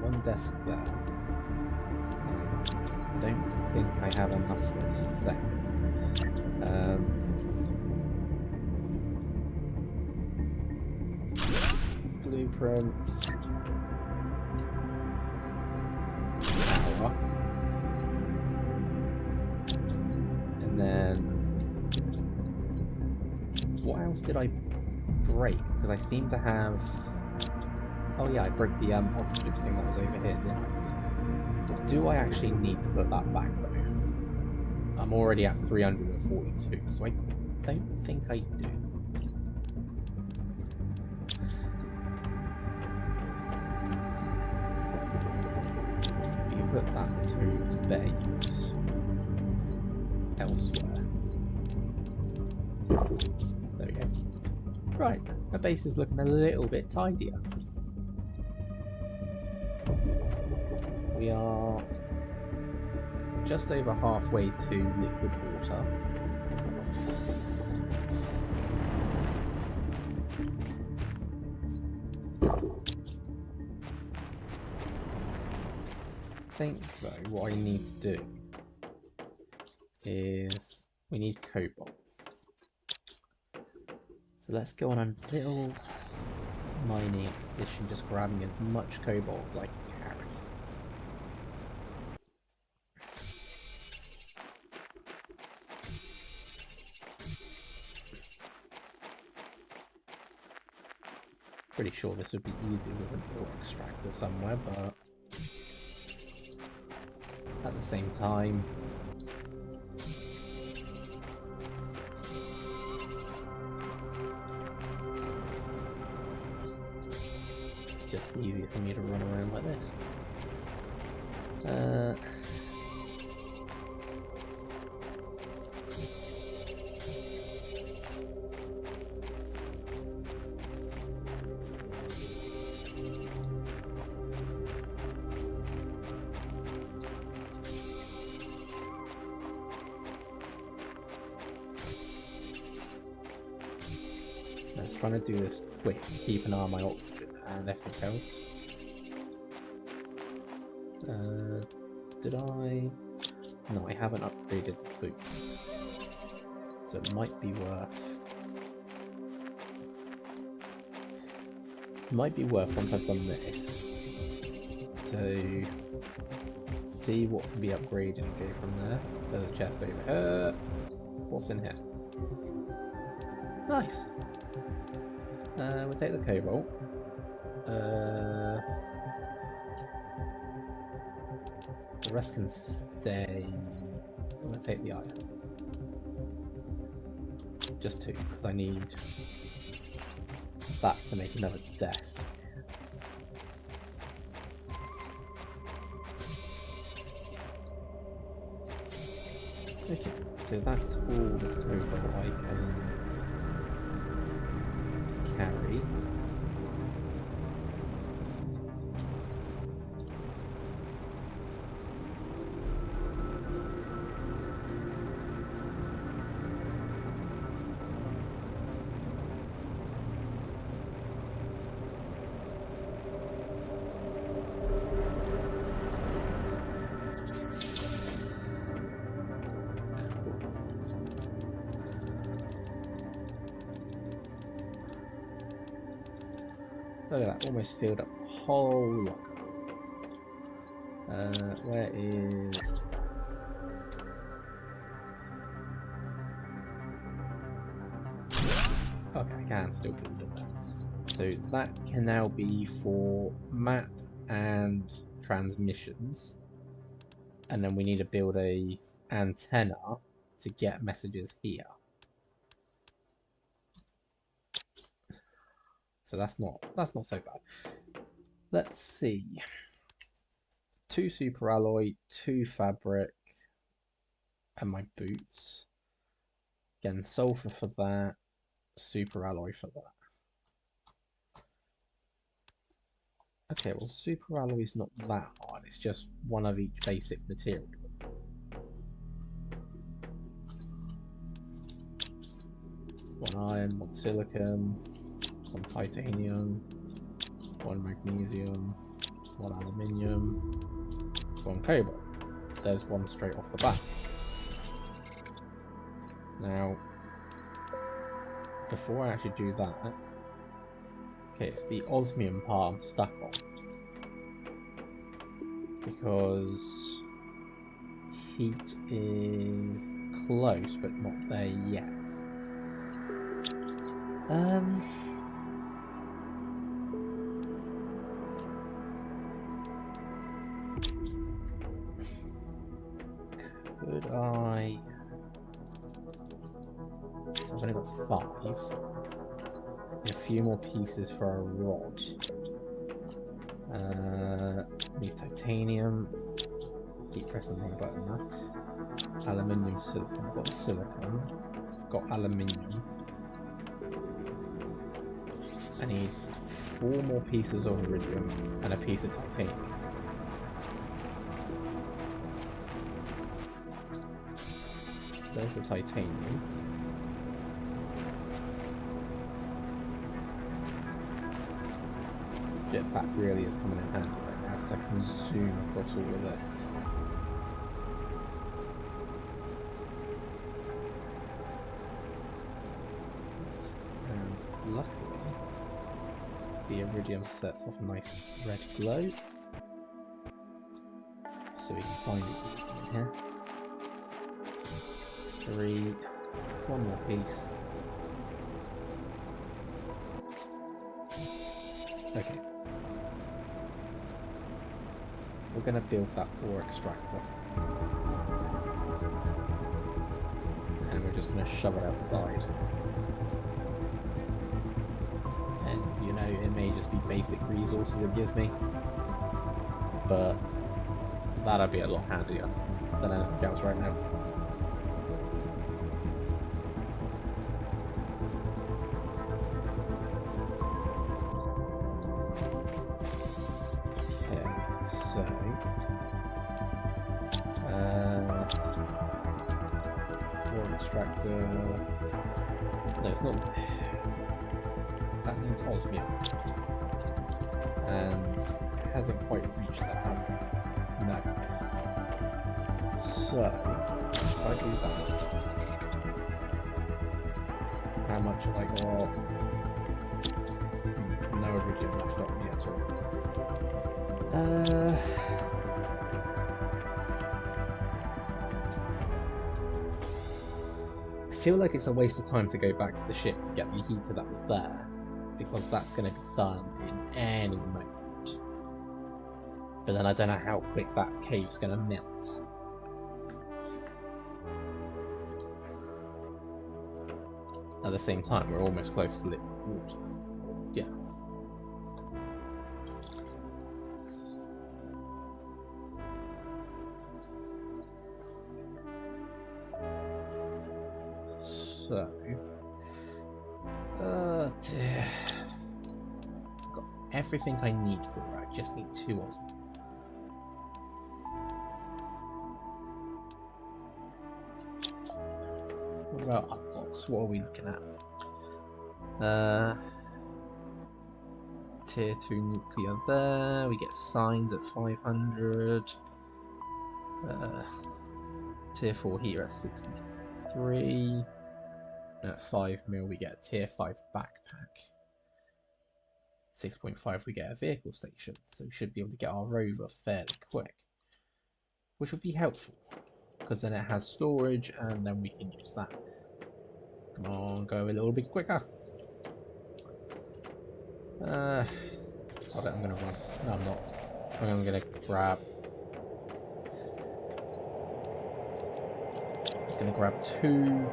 one desk there. I don't think I have enough for a second. Blueprints. Power. And then what else did I break? Because I seem to have. Oh yeah, I broke the oxygen thing that was over here, didn't I? Do I actually need to put that back though? I'm already at 342, so I don't think I do. that to base elsewhere. There we go. Right, my base is looking a little bit tidier. We are just over halfway to liquid water. I think though what I need to do is we need cobalt. So let's go on a little mining expedition, just grabbing as much cobalt as I can carry. Pretty sure this would be easy with an ore extractor somewhere, but at the same time, it's just easier for me to run around like this. Let's try to do this quick, keep an eye on my oxygen and everything else. Did I? No, I haven't upgraded the boots. So it might be worth once I've done this to see what can be upgraded and go from there. There's a chest over here. What's in here? Nice. We'll take the cobalt. The rest can stay. I'm gonna take the iron. Just 2, because I need that to make another desk. Okay, so that's all the cobalt I can carry. Look at that, almost filled up a whole lot. Where is... Okay, I can still build it there. So that can now be for map and transmissions. And then we need to build a antenna to get messages here. So that's not so bad. Let's see. 2 super alloy, 2 fabric, and my boots. Again, sulfur for that, super alloy for that. Okay, well, super alloy is not that hard. It's just one of each basic material. One iron, 1 silicon, 1 titanium, 1 magnesium, 1 aluminium, 1 cobalt. There's 1 straight off the bat. Now, before I actually do that, okay, it's the osmium part I'm stuck on. Because heat is close, but not there yet. Could I... So I've only got 5. A few more pieces for a rod. Need titanium. keep pressing the wrong button now. Aluminium, silicon. I've got silicon. I've got aluminium. I need 4 more pieces of iridium and a piece of titanium. There's the titanium. Jetpack really is coming in handy right now because I can zoom across all of this. And luckily, the iridium sets off a nice red glow, so we can find it in here. 3, 1 more piece. Okay. We're gonna build that ore extractor. And we're just gonna shove it outside. And you know, it may just be basic resources it gives me, but that'd be a lot handier than anything else right now. Extractor. No, it's not. That needs osmium. And it hasn't quite reached that, has it? No. So, if I do that, how much have I got? No iridium left on me at all. I feel like it's a waste of time to go back to the ship to get the heater that was there, because that's going to be done in any moment. But then I don't know how quick that cave's going to melt. At the same time, we're almost close to liquid water. Yeah. So, dear. Got everything I need for it. I just need 2 osmium. What about unlocks? What are we looking at? Tier 2 nuclear there. We get signs at 500. Tier 4 here at 63. At 5 mil we get a tier 5 backpack. 6.5 we get a vehicle station, so we should be able to get our rover fairly quick, which would be helpful because then it has storage and then we can use that. Come on, go a little bit quicker. Sorry, I'm gonna run. No, I'm not. I'm gonna grab. I'm gonna grab 2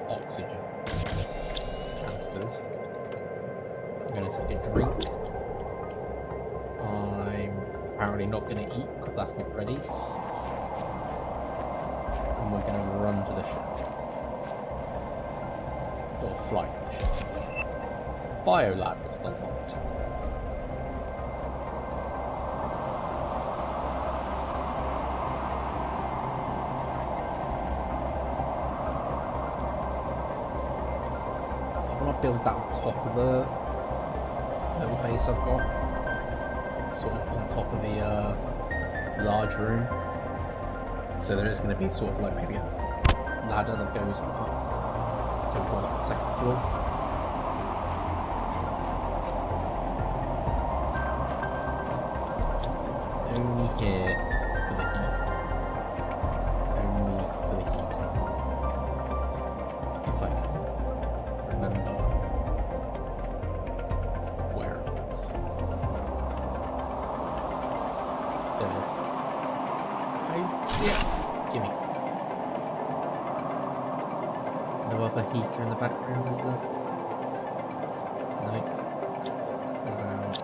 oxygen canisters. I'm going to take a drink. I'm apparently not going to eat because that's not ready. And we're going to run to the ship. Or fly to the ship. Biolab just unlocked. Build that on top of the little base I've got, sort of on top of the large room. So there is going to be sort of like maybe a ladder that goes up, so we've got like a 2nd floor. Only here for the heat. Only for the heat. If I can remember. There it is. I see it. Gimme. No other heater in the background, is there? No. What about...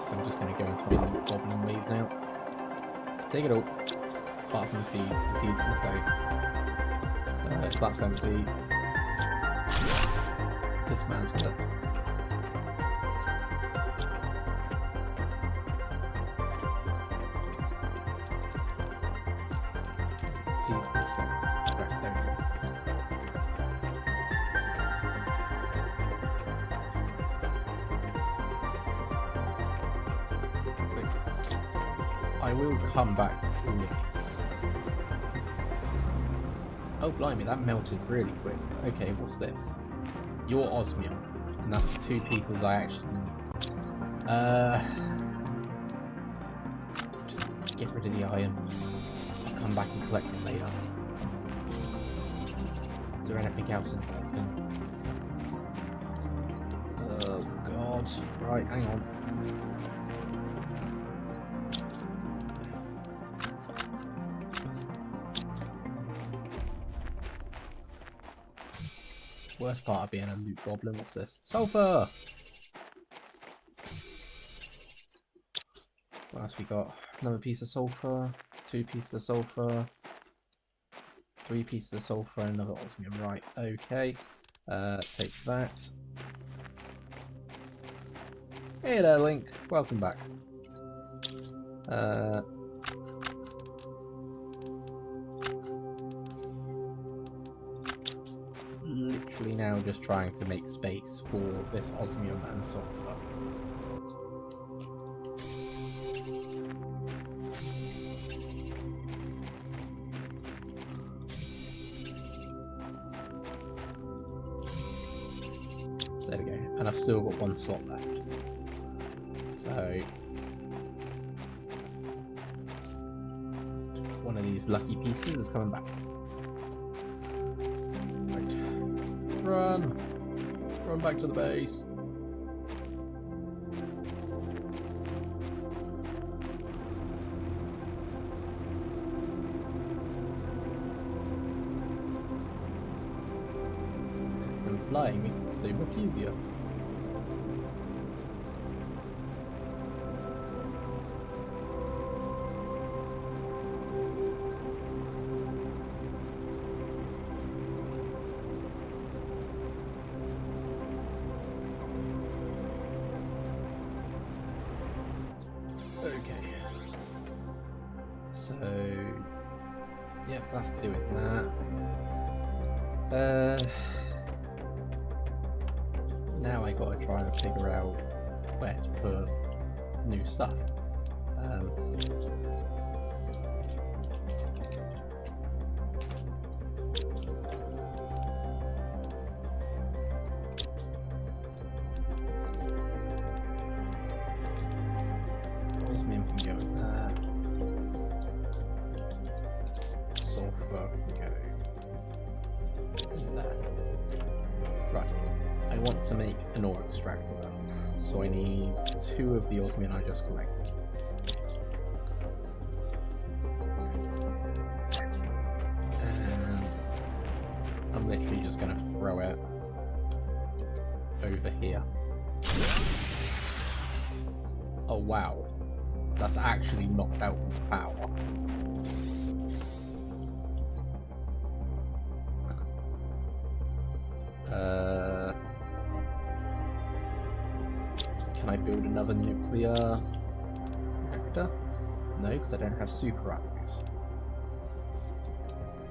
so I'm just going to go into my loot goblin ways now. Take it all, apart from the seeds. The seeds can stay. If that's empty, dismantle it. See this thing. Right, there we go. I will come back to all of these. Oh blimey, that melted really quick. Okay, what's this? Your osmium. And that's the 2 pieces I actually need. Just get rid of the iron. I'll come back and collect it later. Is there anything else in the weapon? Oh god. Right, hang on. Worst part of being a loot goblin, what's this? Sulfur! What else we got? Another piece of sulfur, 2 pieces of sulfur, 3 pieces of sulfur, and another osmium. Right, okay. Take that. Hey there, Link. Welcome back. Literally now just trying to make space for this osmium and sulfur. There we go, and I've still got 1 slot left. So one of these lucky pieces is coming back. Run! Run back to the base. And flying makes it so much easier. Okay, so yep, that's doing that. Now I gotta try and figure out where to put new stuff. Osmium can go in there. Sulfur can go in there. Right. I want to make an ore extractor, so I need 2 of the osmium I just collected. And I'm literally just going to throw it over here. Oh wow. That's actually knocked out with power. Can I build another nuclear reactor? No, because I don't have super alloys.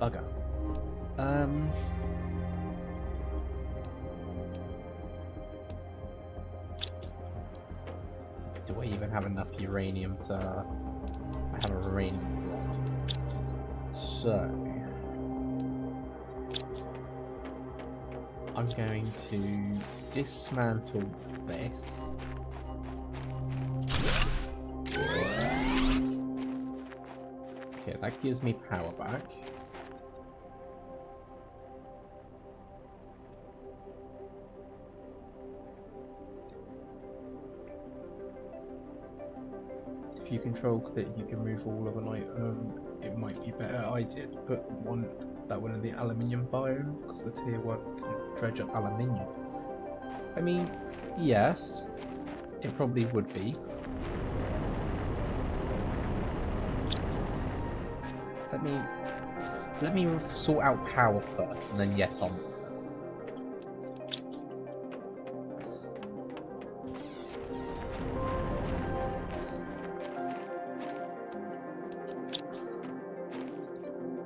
Bugger. Do I even have enough uranium to... I have a uranium rod. So... I'm going to dismantle this. Okay, that gives me power back. If you control click, you can move all of an item. It might be better. I did put that one in the aluminium biome because the tier 1 can dredge up aluminium. I mean, yes, it probably would be, let me sort out power first, and then yes, on.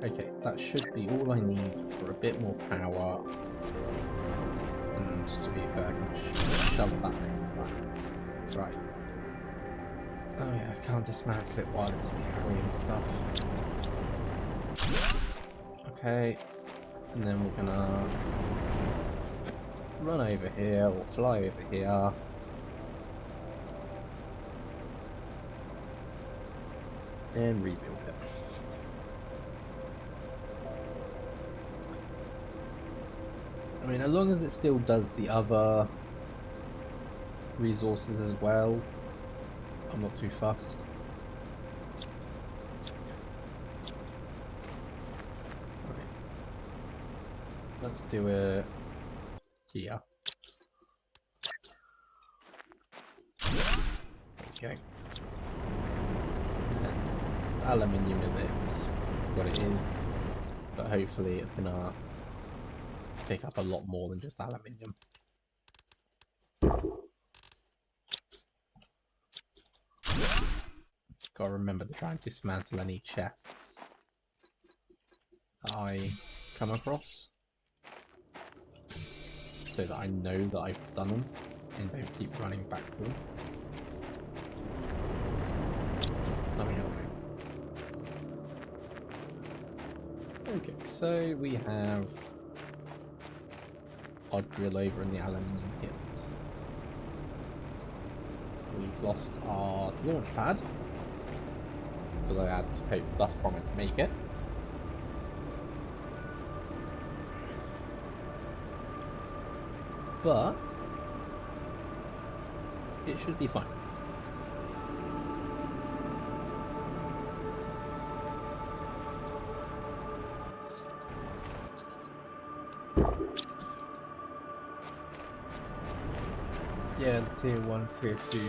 Okay, that should be all I need for a bit more power. And to be fair, I can shove that next to that. Right. Oh yeah, I can't dismantle it while it's carrying stuff. Okay, and then we're gonna run over here, or fly over here. And rebuild it. I mean, as long as it still does the other resources as well, I'm not too fussed. Right. Let's do it here. Okay. Aluminium is what it is, but hopefully it's gonna pick up a lot more than just aluminium. Gotta remember to try and dismantle any chests that I come across, so that I know that I've done them and don't keep running back to them. Let me help you. Okay, so we have our drill over in the aluminium pits. We've lost our launch pad, because I had to take stuff from it to make it. But it should be fine. Yeah, the tier 1, tier 2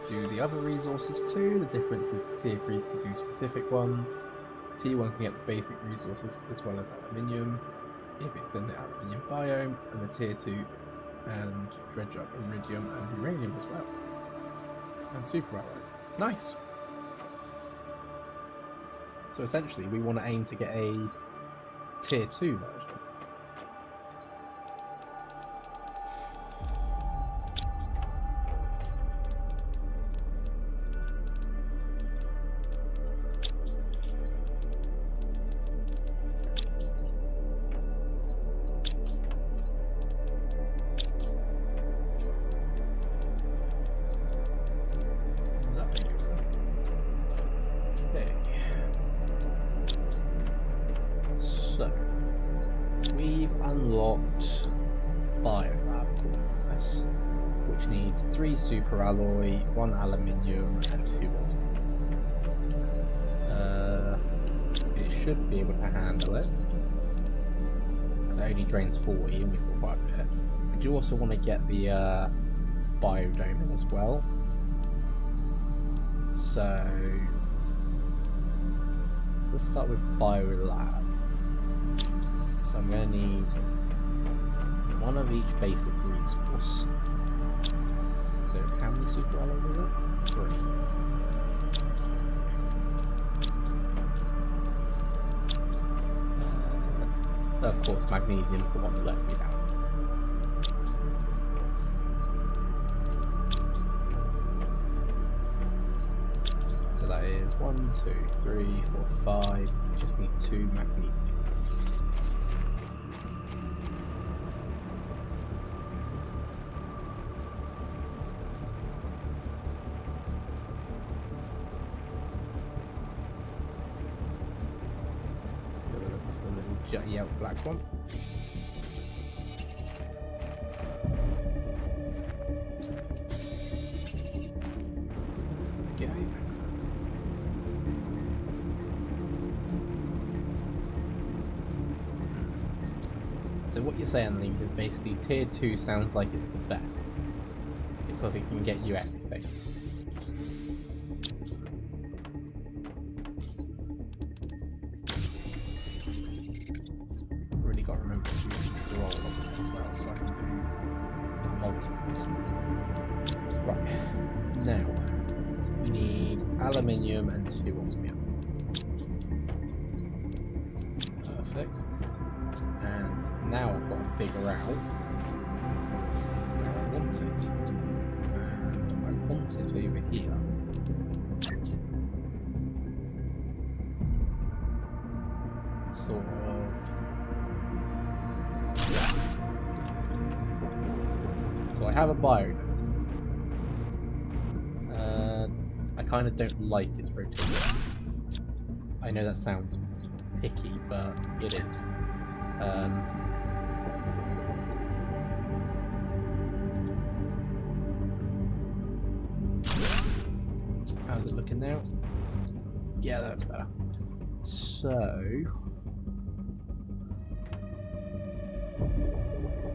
do the other resources too. The difference is the tier 3 can do specific ones. Tier 1 can get the basic resources as well as aluminium, if it's in the aluminium biome, and the tier 2 and dredge up iridium and uranium as well. And super alloy. Nice! So essentially we want to aim to get a tier 2 version. So, we've unlocked Biolab, which needs 3 super alloy, 1 aluminium, and 2 osmium. It should be able to handle it, because it only drains 40, and we've got quite a bit. We do also want to get the biodome in as well. So, let's start with Biolab. So I'm going to need 1 of each basic resource. So how many super alloy is it? 3. Of course, magnesium's the one that lets me down. So that is 1, 2, 3, 4, 5. We just need 2 magnesium. Jutty out black one. Okay. So what you're saying, Link, is basically tier 2 sounds like it's the best because it can get you everything. need aluminium and 2 osmium. Perfect. And now I've got to figure out where I want it. And I want it over here. Sort of. So I have a biome. I kind of don't like its rotation. I know that sounds picky, but it is. How's it looking now? Yeah, that's better. So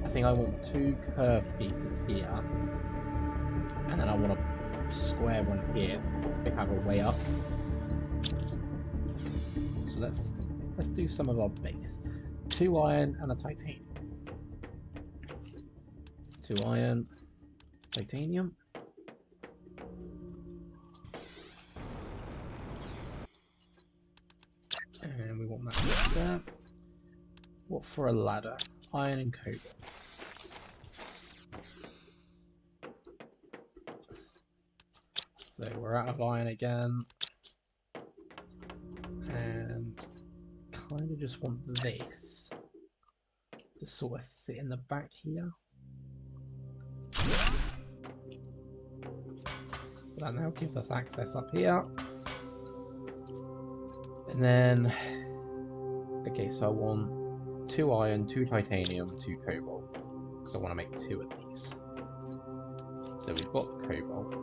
I think I want 2 curved pieces here, and then I want a square one here to have a way up. So let's do some of our base. 2 iron and a titanium. 2 iron, titanium. And we want that there. What for a ladder? Iron and cobalt. So we're out of iron again. And kind of just want this to sort of sit in the back here. That now gives us access up here. And then, okay, so I want 2 iron, 2 titanium, 2 cobalt, because I want to make 2 of these. So we've got the cobalt,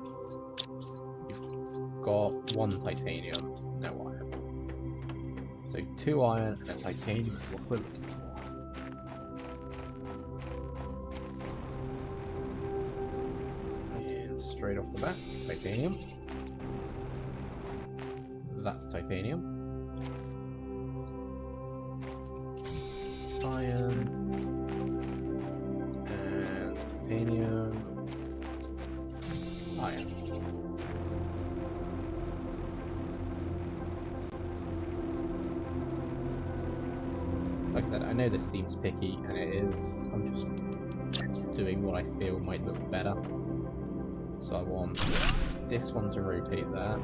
we've got 1 titanium, no iron. So 2 iron and a titanium is what we're looking for. And straight off the bat, titanium. That's titanium. Iron and titanium, iron. Like I said, I know this seems picky, and it is. I'm just doing what I feel might look better. So I want this one to rotate there,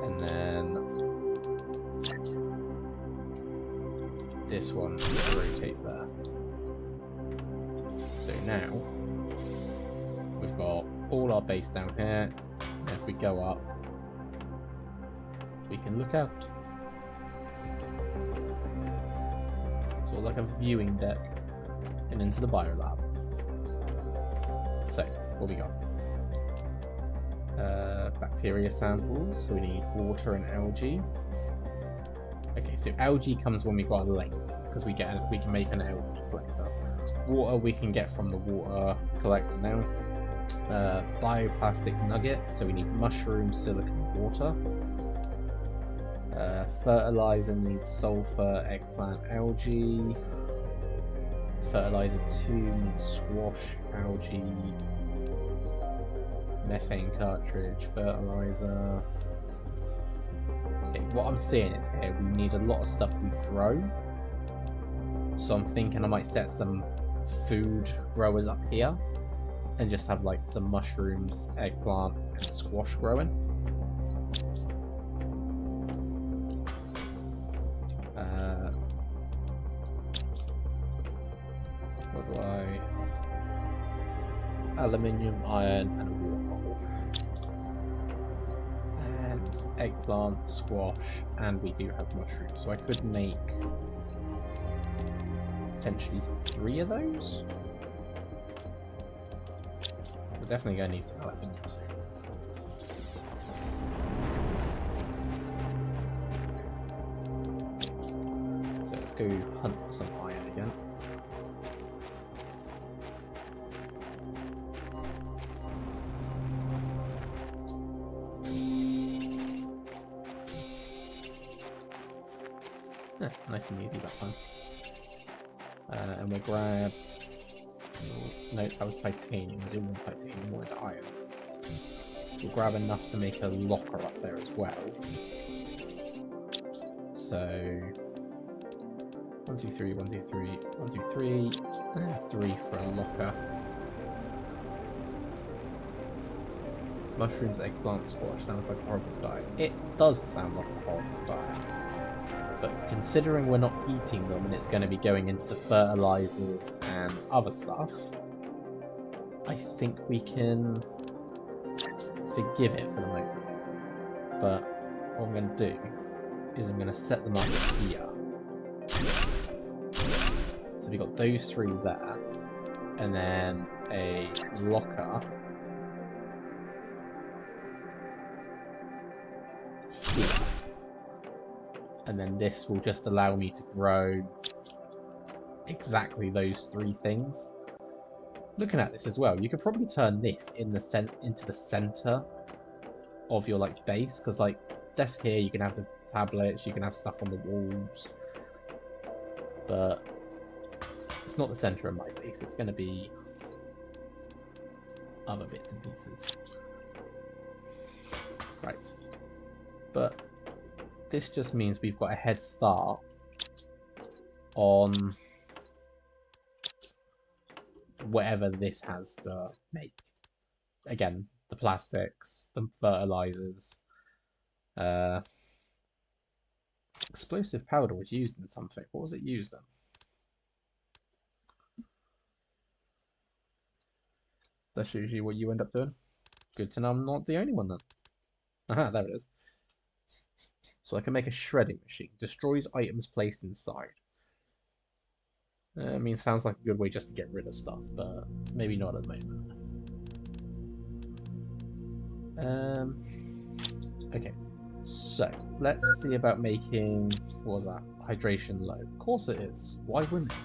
and then this one to rotate there. So now we've got all our base down here, and if we go up, we can look out. Sort of like a viewing deck and into the biolab. So what we got? Bacteria samples, so we need water and algae. Okay, so algae comes when we got a lake, because we can make an algae collector. Water we can get from the water collector now. Bioplastic nugget, so we need mushroom, silicon, water. Fertilizer needs sulfur, eggplant, algae. Fertilizer 2 needs squash, algae, methane cartridge, fertilizer. Okay, what I'm seeing is here we need a lot of stuff we grow. So I'm thinking I might set some food growers up here and just have like some mushrooms, eggplant, and squash growing. What do I? Aluminium, iron, and a water bottle. And eggplant, squash, and we do have mushrooms. So I could make potentially 3 of those. We're definitely going to need some aluminium soon. So let's go hunt for some iron again. Yeah, nice and easy that time. And we'll grab... No, that was titanium. I didn't want titanium, I wanted iron. We'll grab enough to make a locker up there as well. So 1, 2, 3, 1, 2, 3, 1, 2, 3, and 3 for a locker. Mushrooms, eggplant, squash sounds like a horrible diet. It does sound like a horrible diet. But considering we're not eating them and it's going to be going into fertilizers and other stuff, I think we can forgive it for the moment. But what I'm going to do is I'm going to set them up here. So we've got those 3 there, and then a locker here. And then this will just allow me to grow exactly those 3 things. Looking at this as well, you could probably turn this in the into the center of your like base, because like desk here you can have the tablets, you can have stuff on the walls, but it's not the center of my base. It's going to be other bits and pieces. Right, but this just means we've got a head start on whatever this has to make. Again, the plastics, the fertilizers, explosive powder was used in something. What was it used in? That's usually what you end up doing. Good to know I'm not the only one then. Aha, there it is. So I can make a shredding machine. Destroys items placed inside. I mean, sounds like a good way just to get rid of stuff, but maybe not at the moment. Okay, so let's see about making, what was that? Hydration low. Of course it is. Why wouldn't it?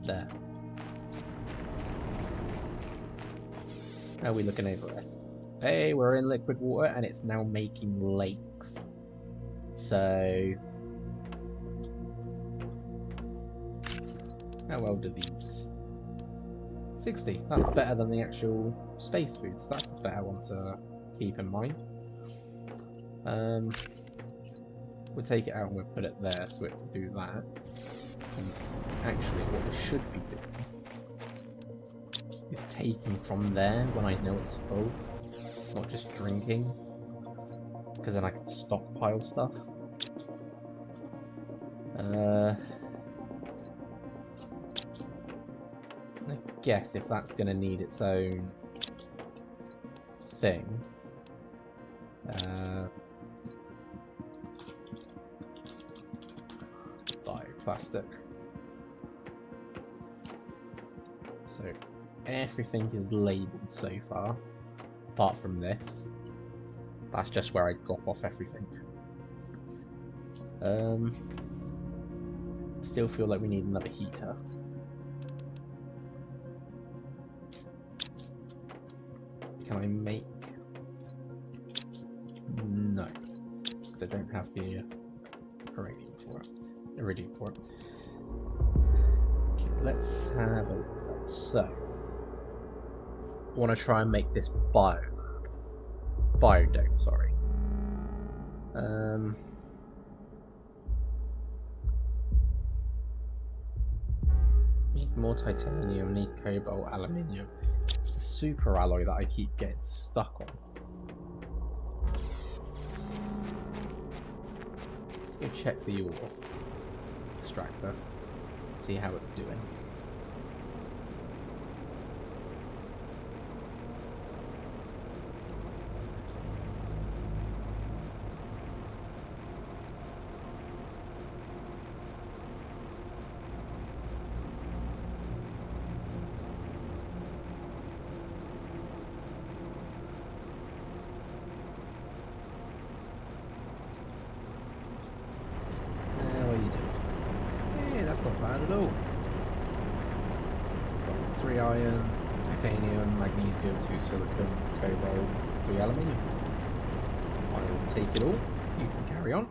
There. How are we looking over it? Hey, we're in liquid water and it's now making lakes. So how well do these? 60. That's better than the actual space foods. That's a better one to keep in mind. We'll take it out and we'll put it there so it can do that. And actually, what we should be doing is taking from there when I know it's full, not just drinking, because then I can stockpile stuff. I guess if that's going to need its own thing, bioplastic. So everything is labelled so far, apart from this. That's just where I drop off everything. Still feel like we need another heater. Can I make? No, because I don't have the iridium for it. Okay, let's have a look at that. So, I want to try and make this biodome, sorry. Need more titanium, need cobalt, aluminium. It's the super alloy that I keep getting stuck on. Let's go check the ore extractor, see how it's doing. Not bad at all. Got 3 iron, titanium, magnesium, 2 silicon, cobalt, 3 aluminium. I will take it all. You can carry on.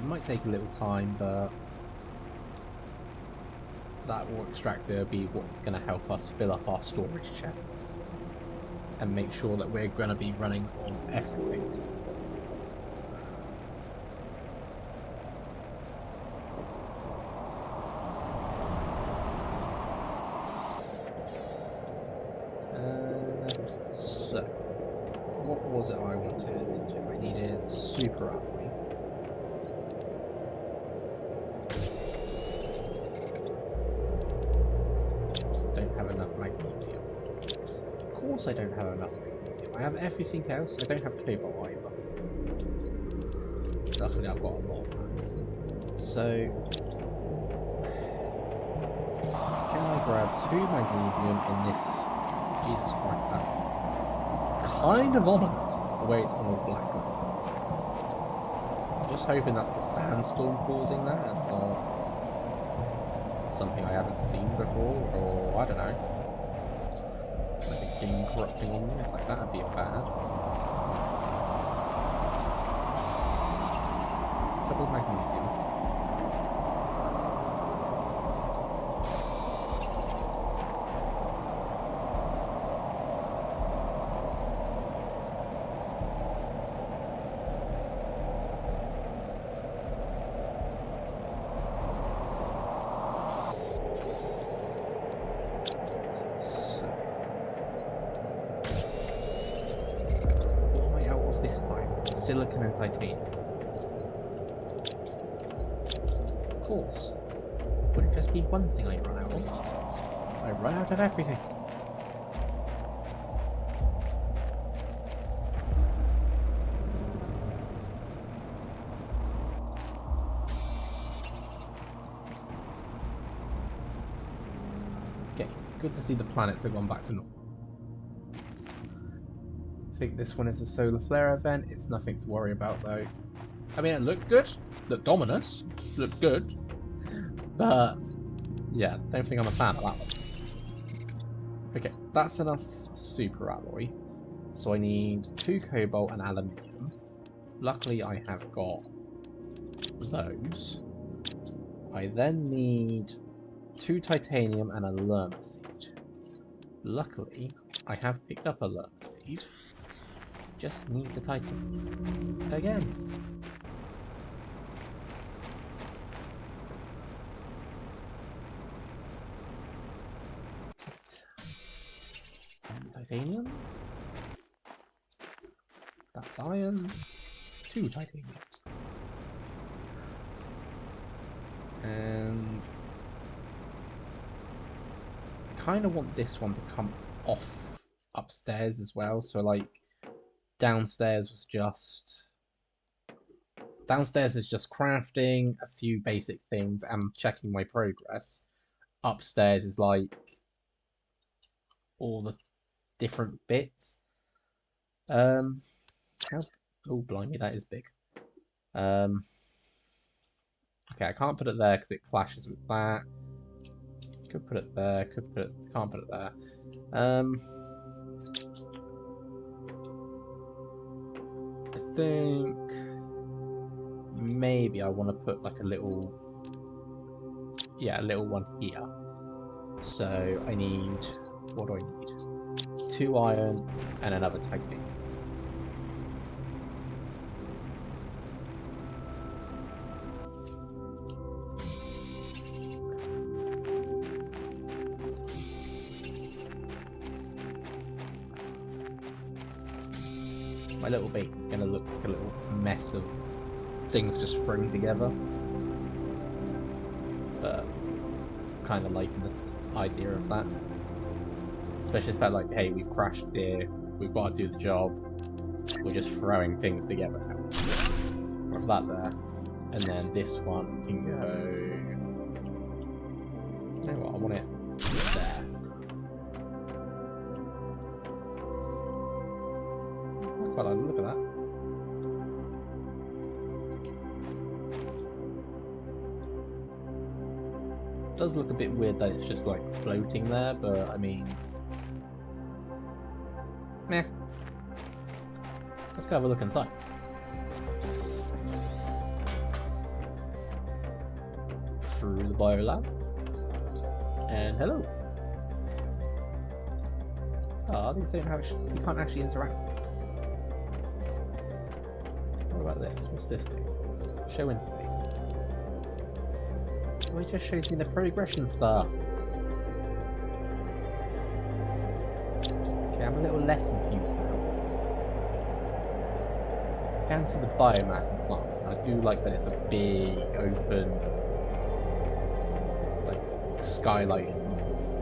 it might take a little time, but that ore extractor will be what's going to help us fill up our storage chests and make sure that we're going to be running on everything. So, what was it I wanted? I needed super alloy. Don't have enough magnesium. Of course I don't have enough magnesium. I have everything else. I don't have cobalt either. Luckily I've got a lot of that. So, can I grab 2 magnesium in this? Jesus Christ, that's kind of ominous, the way it's gone all black. I'm just hoping that's the sandstorm causing that, and not something I haven't seen before, or I don't know. Like a game corrupting on me, it's like that'd be bad. Couple of magnesium. Silicon and titanium. Of course. Would it just be one thing I run out of? I run out of everything. Okay, good to see the planets have gone back to normal. I think this one is a solar flare event. It's nothing to worry about though. I mean, it looked good, looked ominous, looked good, but yeah, don't think I'm a fan of that one. Okay, that's enough super alloy. So I need 2 cobalt and aluminium. Luckily, I have got those. I then need 2 titanium and a lerma seed. Luckily, I have picked up a lerma seed. Just need the titanium again. Titanium. That's iron. 2 titaniums. And I kind of want this one to come off upstairs as well. So like downstairs is just crafting a few basic things and checking my progress. Upstairs is like all the different bits. Oh blimey, that is big. Okay, I can't put it there because it clashes with that. Could put it there, can't put it there. I think maybe I want to put like a little one here. So I need, what do I need? 2 iron and another titanium. My little base is going to look like a little mess of things just thrown together. But kind of liking this idea of that. Especially the fact like, hey, we've crashed here, we've got to do the job, we're just throwing things together now. With that there. And then this one can go... You know what, I want it there. I quite like the look of that. It does look a bit weird that it's just like floating there, but I mean... Meh. Let's go have a look inside. through the biolab. And hello. Ah, these don't have. You can't actually interact with these. What about this? What's this do? Show interface. Oh, it just shows me the progression stuff. Okay, I'm a little less confused now. I can see the biomass in plants, and I do like that it's a big, open, like, skylighted roof.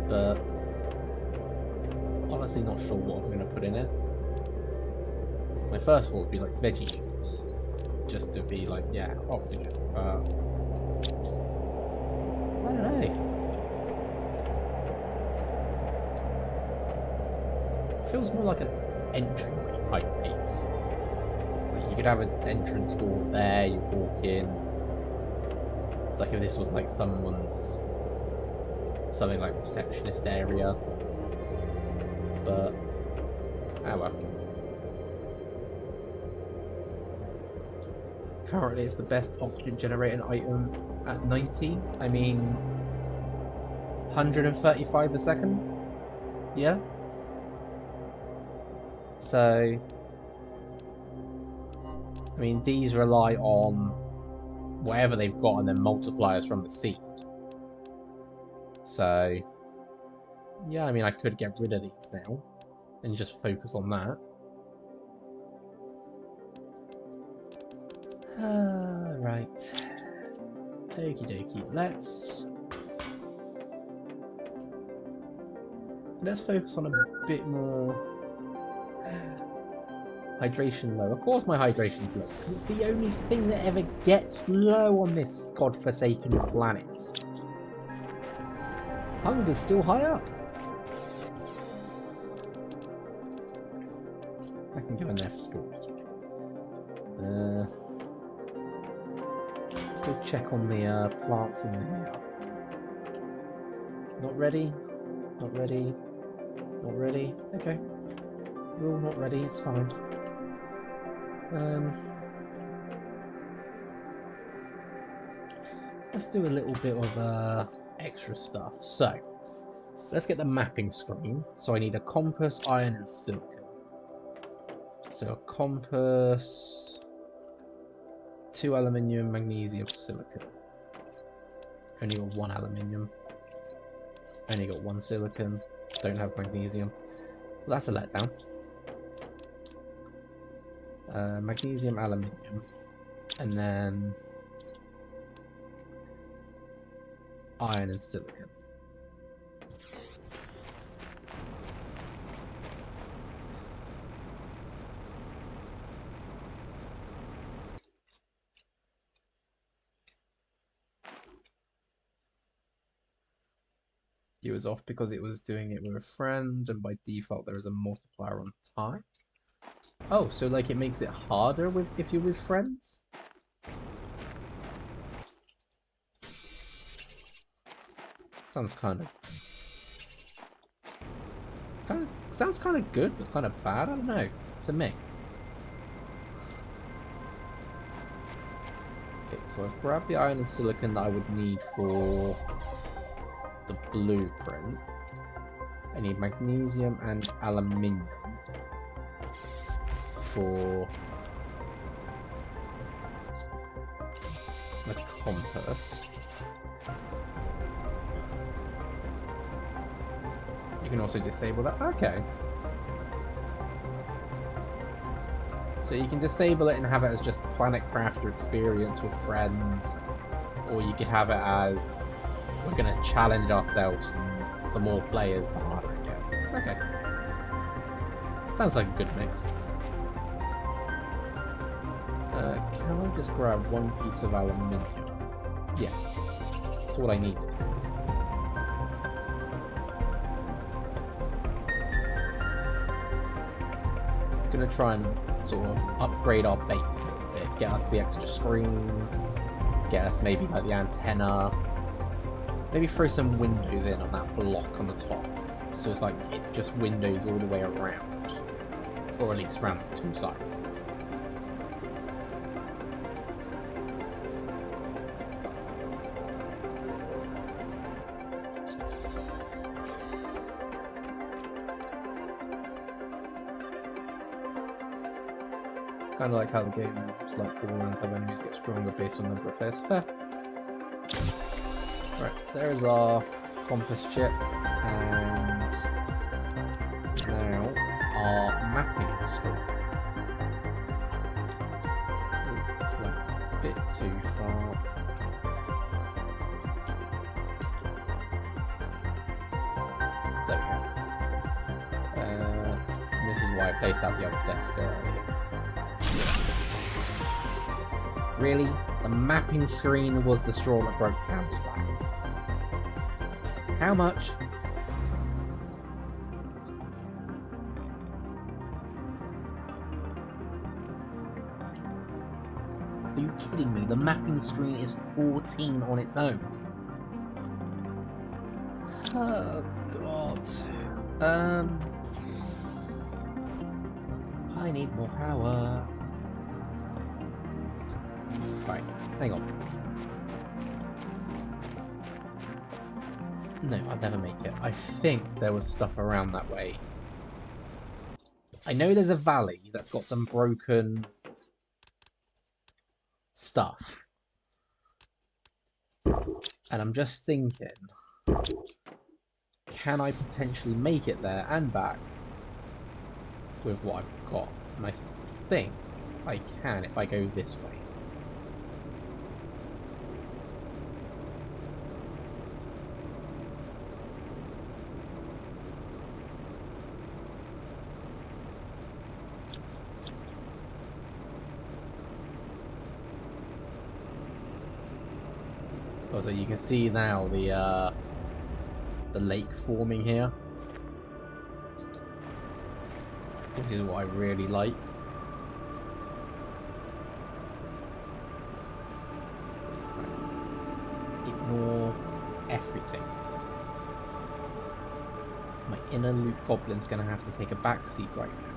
But honestly not sure what I'm going to put in it. My first thought would be like veggie juice, just to be like, yeah, oxygen, but I don't know. It feels more like an entryway type piece. Like you could have an entrance door there, you walk in. Like if this was like someone's, something like receptionist area. But oh well. Currently it's the best oxygen generating item at 90. I mean 135 a second? Yeah? So I mean these rely on whatever they've got and then multipliers from the seed. So yeah, I mean I could get rid of these now and just focus on that. Right. Okie dokie. Let's focus on a bit more hydration low. Of course my hydration's low, because it's the only thing that ever gets low on this godforsaken planet. Hunger's still high up. I can go in there for storage. Let's go check on the plants in here. Not ready? Not ready? Not ready? Okay. We're all not ready, it's fine. Let's do a little bit of extra stuff. So, let's get the mapping screen. So I need a compass, iron and silicon. So a compass, 2 aluminium, magnesium, silicon. Only got 1 aluminium. Only got 1 silicon. Don't have magnesium. Well, that's a letdown. Magnesium, aluminium, and then iron and silicon. It was off because it was doing it with a friend, and by default there is a multiplier on time. Oh, so like it makes it harder with if you're with friends? Sounds kind of sounds kind of good, but kind of bad. I don't know. It's a mix. Okay, so I've grabbed the iron and silicon that I would need for the blueprint. I need magnesium and aluminium for the compass. You can also disable that. Okay. So you can disable it and have it as just the Planet Crafter experience with friends, or you could have it as we're going to challenge ourselves, and the more players, the harder it gets. Okay. Sounds like a good mix. Can I just grab 1 piece of aluminium? Yes. That's what I needed. I'm gonna try and sort of upgrade our base a little bit. Get us the extra screens. Get us maybe like the antenna. Maybe throw some windows in on that block on the top. So it's like, it's just windows all the way around. Or at least around two sides. Kind of like how the games like Borderlands have enemies get stronger based on number of players. Fair. Right, there is our compass chip, and now our mapping screen. Like a bit too far. There we go. This is why I placed out the other desk earlier. Really? The mapping screen was the straw that broke the camel's back. How much? Are you kidding me? The mapping screen is 14 on its own. Oh god. I need more power. Right, hang on. No, I'd never make it. I think there was stuff around that way. I know there's a valley that's got some broken stuff. And I'm just thinking, can I potentially make it there and back with what I've got? And I think I can if I go this way. So you can see now the lake forming here, which is what I really like. Ignore everything. My inner loop goblin's gonna have to take a back seat right now.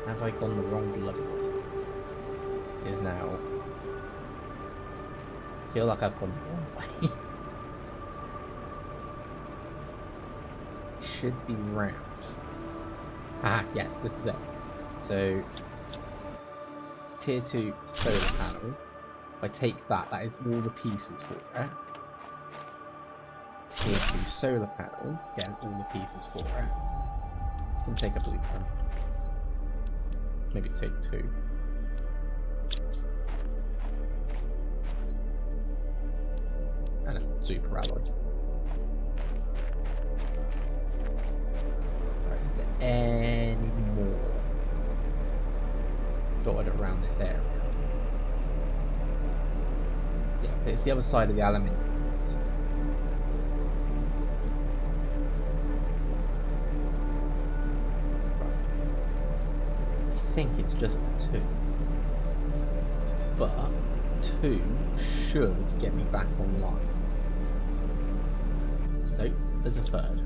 Have I gone the wrong bloody way? Is now. I feel like I've gone the wrong way. It should be round. Ah, yes, this is it. So, tier 2 solar panel. If I take that, that is all the pieces for it. Tier 2 solar panel, again, all the pieces for it. I can take a blueprint. Maybe take 2. And a super alloy. Right, is there any more dotted around this area? Yeah, it's the other side of the aluminium. I think it's just the 2. But 2 should get me back online. Nope, there's a 3rd.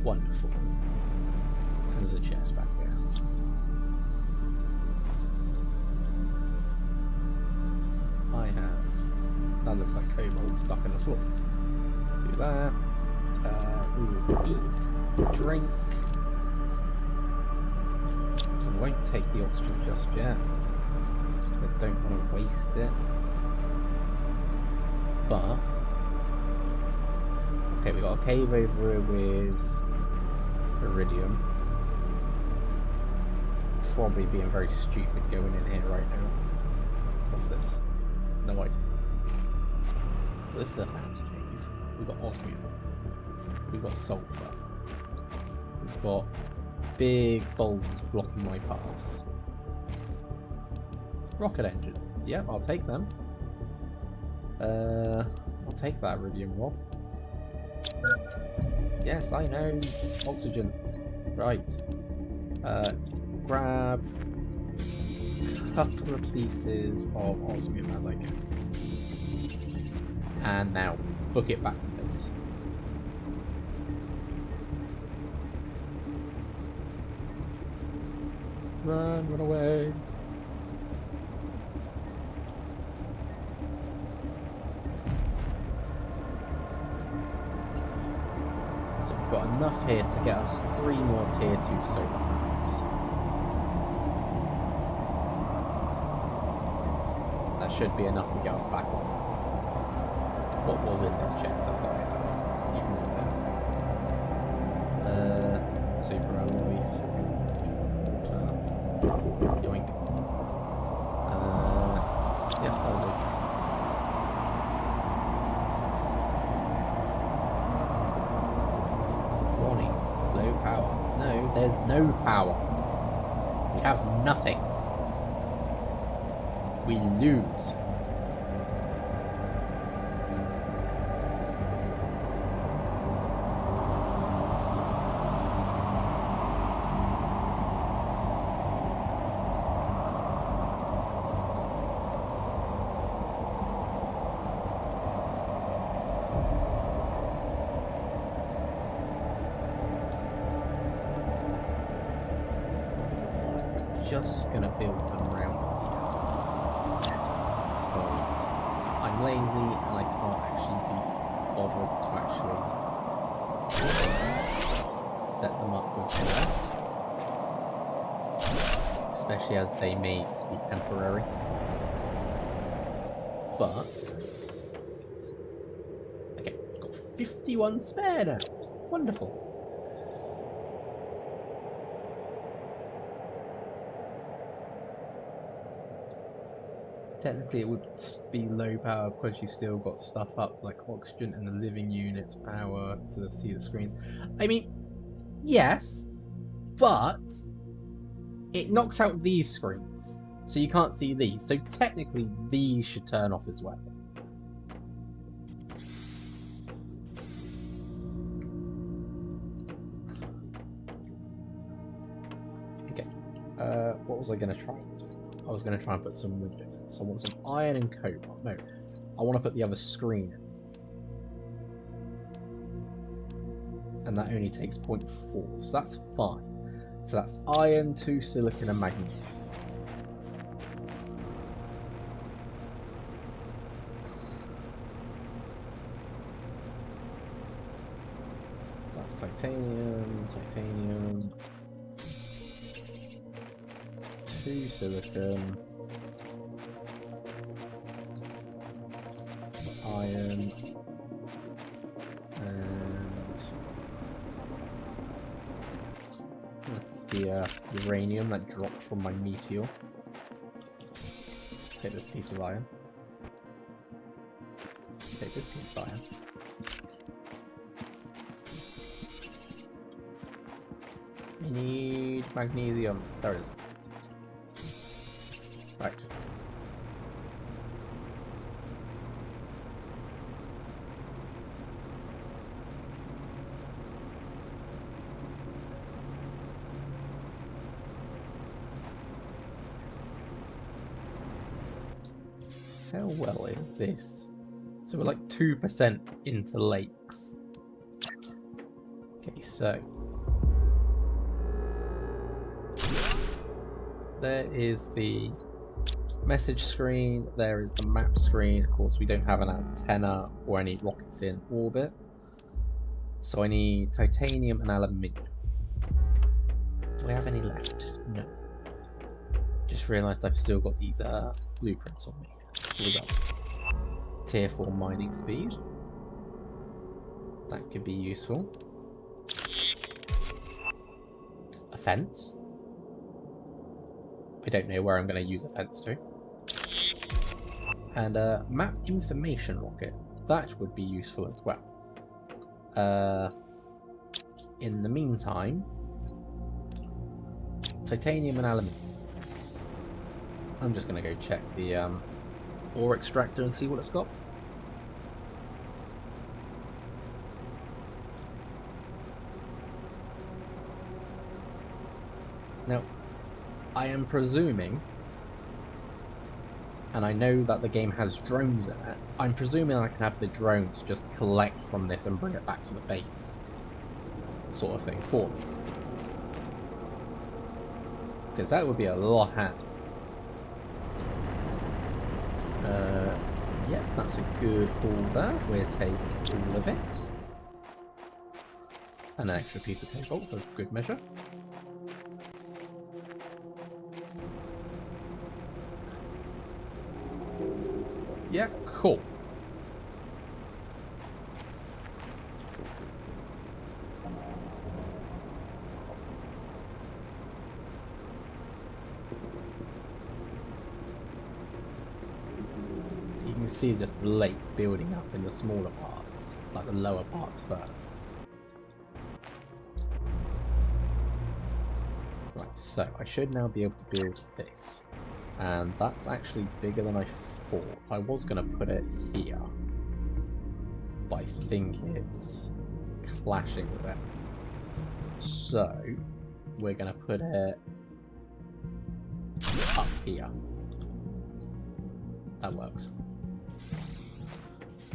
Wonderful. And there's a chest back there. I have... That looks like cobalt stuck in the floor. Do that. Eat. Drink. I won't take the oxygen just yet. Because I don't want to waste it. But... Okay, we got a cave over here with iridium. Probably being very stupid going in here right now. What's this? No idea. Well, this is a fancy cave. We've got osmium. We've got sulfur. We've got big boulders blocking my path. Rocket engine. Yep, I'll take them. I'll take that iridium rock. Yes, I know. Oxygen. Right. Grab a couple of pieces of osmium as I can. And now book it back to base. Run away. So we've got enough here to get us 3 more tier 2 solar panels. That should be enough to get us back on. What was in this chest? That's all I have. Ignore that. Super alloy. Yoink. Yeah, that'll do. Warning. Low power. No, there's no power. We have nothing. We lose. Just gonna build them around here because I'm lazy and I can't actually be bothered to actually set them up with the rest, especially as they may just be temporary. But okay, got 51 spare now. Wonderful. Technically it would be low power because you still got stuff up like oxygen and the living units power to see the screens. I mean, yes, but it knocks out these screens, so you can't see these. So technically these should turn off as well. Okay, what was I going to try and do? I was going to try and put some windows in. So I want some iron and cobalt. No, I want to put the other screen in. And that only takes 0.4, so that's fine. So that's iron, 2 silicon and magnesium. That's titanium. 2 silicon, iron, and that's the uranium that dropped from my meteor. Take this piece of iron. Take this piece of iron. I need magnesium. There it is. Right. How well is this? So we're like 2% into lakes. Okay, so there is the message screen, there is the map screen. Of course, we don't have an antenna or any rockets in orbit. So I need titanium and aluminium. Do I have any left? No. Just realised I've still got these blueprints on me. Here we go. Tier 4 mining speed. That could be useful. A fence. I don't know where I'm going to use a fence to. And a map information rocket. That would be useful as well. In the meantime, titanium and aluminium. I'm just going to go check the ore extractor and see what it's got. Now, I am presuming, and I know that the game has drones in it, I'm presuming I can have the drones just collect from this and bring it back to the base, sort of thing, for me. Because that would be a lot handier. Yep, that's a good haul there. We'll take all of it. And an extra piece of cobalt for good measure. Yeah, cool. You can see just the lake building up in the smaller parts, like the lower parts first. Right, so I should now be able to build this. And that's actually bigger than I thought. I was going to put it here, but I think it's clashing with everything. So we're going to put it up here. That works.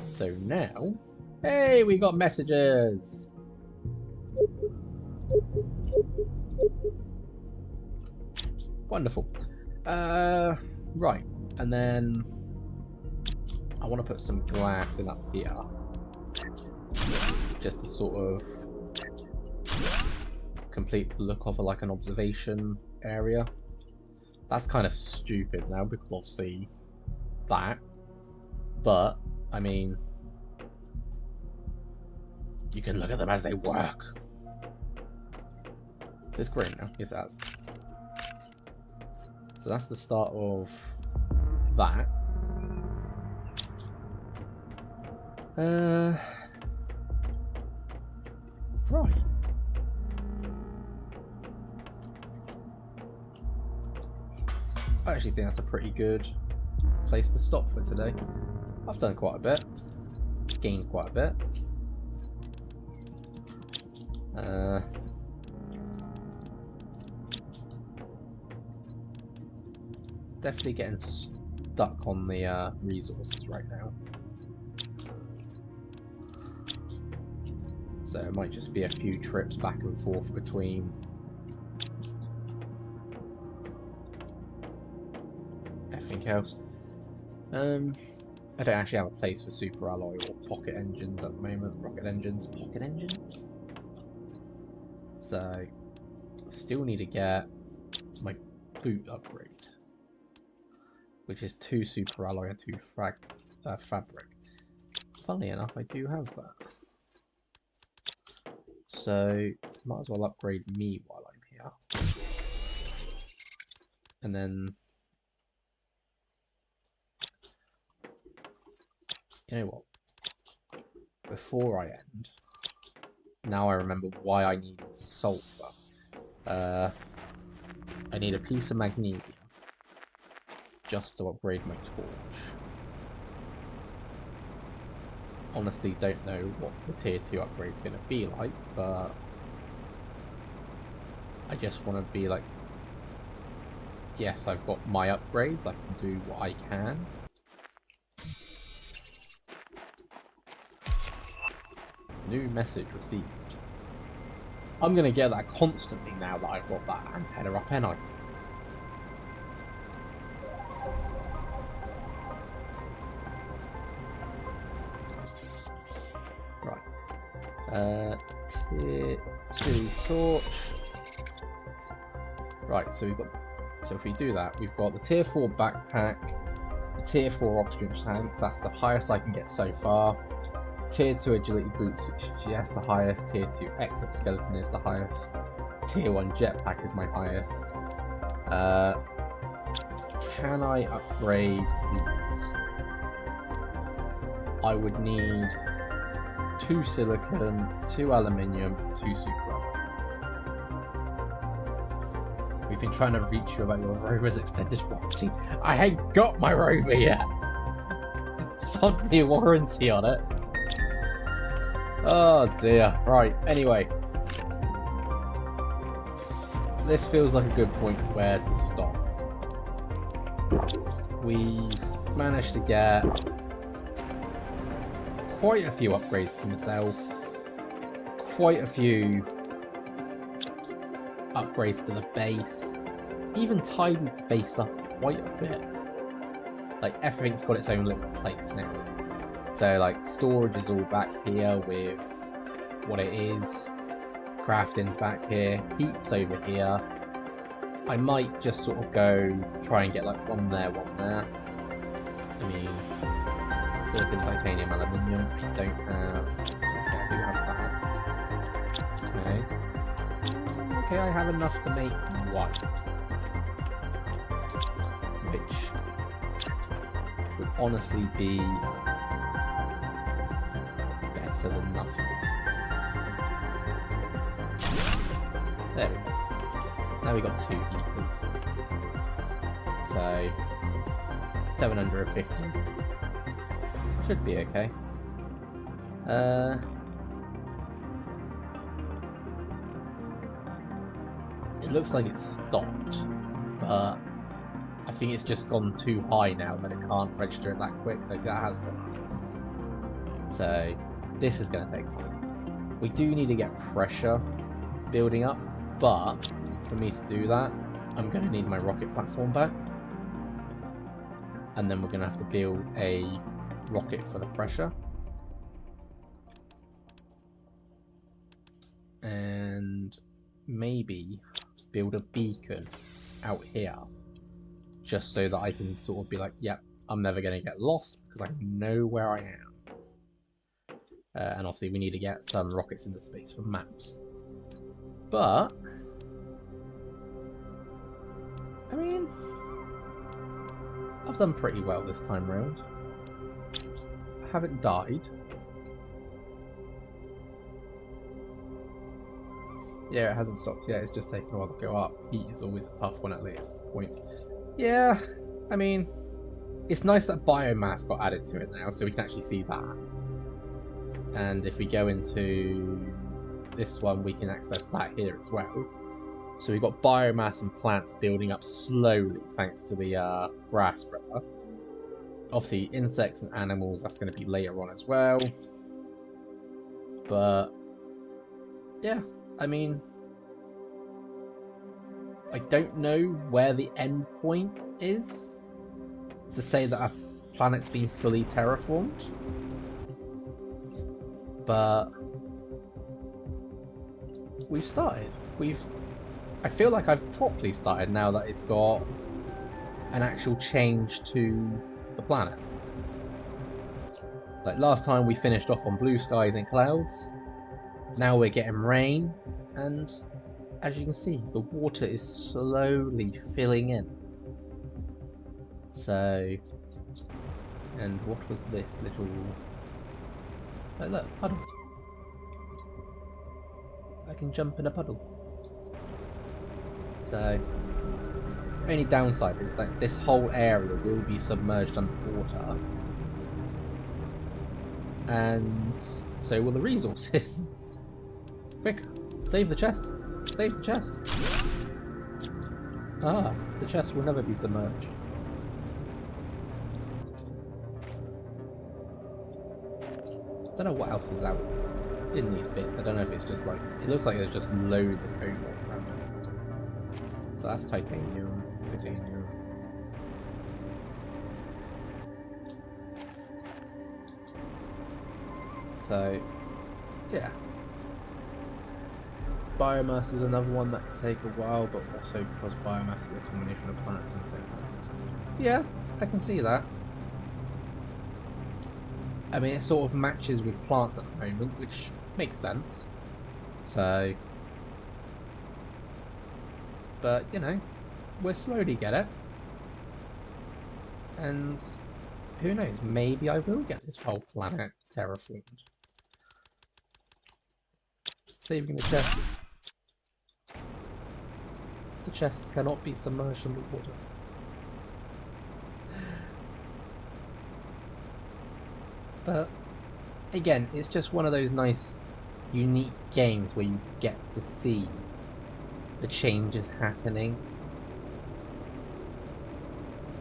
So now, hey, we got messages! Wonderful. Right, and then I want to put some glass in up here, just to sort of complete the look of like an observation area. That's kind of stupid now because obviously that, but I mean, you can look at them as they work. Is this green now? Yes, it has. So that's the start of that. Right. I actually think that's a pretty good place to stop for today. I've done quite a bit, gained quite a bit. Definitely getting stuck on the resources right now. So it might just be a few trips back and forth between everything else. I don't actually have a place for super alloy or pocket engines at the moment. Rocket engines, pocket engines. So still need to get my boot upgrade, which is 2 super alloy and 2 fabric. Funnily enough, I do have that. So might as well upgrade me while I'm here. And then, you know what? Before I end, now I remember why I need sulfur. I need a piece of magnesium just to upgrade my torch. Honestly, don't know what the tier 2 upgrade is going to be like, but I just want to be like, yes, I've got my upgrades, I can do what I can. New message received. I'm going to get that constantly now that I've got that antenna up, ain't I? Tier 2 torch. Right, so we've got. So if we do that, we've got the tier 4 backpack, the tier 4 oxygen tank. That's the highest I can get so far. Tier 2 agility boots, which is yes, the highest. Tier 2 exoskeleton is the highest. Tier 1 jetpack is my highest. Can I upgrade these? I would need 2 silicon, 2 aluminium, 2 super alloy. We've been trying to reach you about your rover's extended warranty. I ain't got my rover yet! Sod the warranty on it. Oh dear. Right, anyway. This feels like a good point where to stop. We've managed to get quite a few upgrades to myself, quite a few upgrades to the base, even tidied the base up quite a bit. Like, everything's got its own little place now. So, like, storage is all back here with what it is. Crafting's back here. Heat's over here. I might just sort of go try and get, like, one there, one there. I mean, silicon, titanium, aluminium. I don't have... Okay, I do have that. Okay. Okay, I have enough to make one. Which would honestly be better than nothing. There we go. Now we got 2 heaters. So 750. Should be okay. It looks like it's stopped, but I think it's just gone too high now that it can't register it that quick. Like, that has gone up. So this is going to take time. We do need to get pressure building up, but for me to do that, I'm going to need my rocket platform back. And then we're going to have to build a rocket for the pressure. And maybe build a beacon out here. Just so that I can sort of be like, yep, I'm never going to get lost because I know where I am. And obviously we need to get some rockets into space for maps. But, I mean, I've done pretty well this time round. I haven't died. Yeah, it hasn't stopped yet, it's just taken a while to go up. Heat is always a tough one at least. Points. Yeah, I mean, it's nice that biomass got added to it now, so we can actually see that. And if we go into this one, we can access that here as well. So we've got biomass and plants building up slowly, thanks to the grass spreader. Obviously, insects and animals, that's going to be later on as well. But, yeah, I mean, I don't know where the end point is to say that our planet's been fully terraformed. But we've started. I feel like I've properly started now that it's got an actual change to the planet. Like last time we finished off on blue skies and clouds. Now we're getting rain, and as you can see, the water is slowly filling in. So, and what was this little... Oh look, puddle. I can jump in a puddle. So, only downside is that this whole area will be submerged underwater. And so will the resources. Quick, save the chest. Save the chest. Ah, the chest will never be submerged. I don't know what else is out in these bits. I don't know if it's just like... It looks like there's just loads of cobalt around. So that's titanium. Titanium. So, yeah. Biomass is another one that can take a while, but also because biomass is a combination of plants and insects. Yeah, I can see that. I mean, it sort of matches with plants at the moment, which makes sense. So, but you know, we'll slowly get it. And who knows, maybe I will get this whole planet terraformed. Saving the chests. The chests cannot be submerged underwater. But again, it's just one of those nice, unique games where you get to see the changes happening.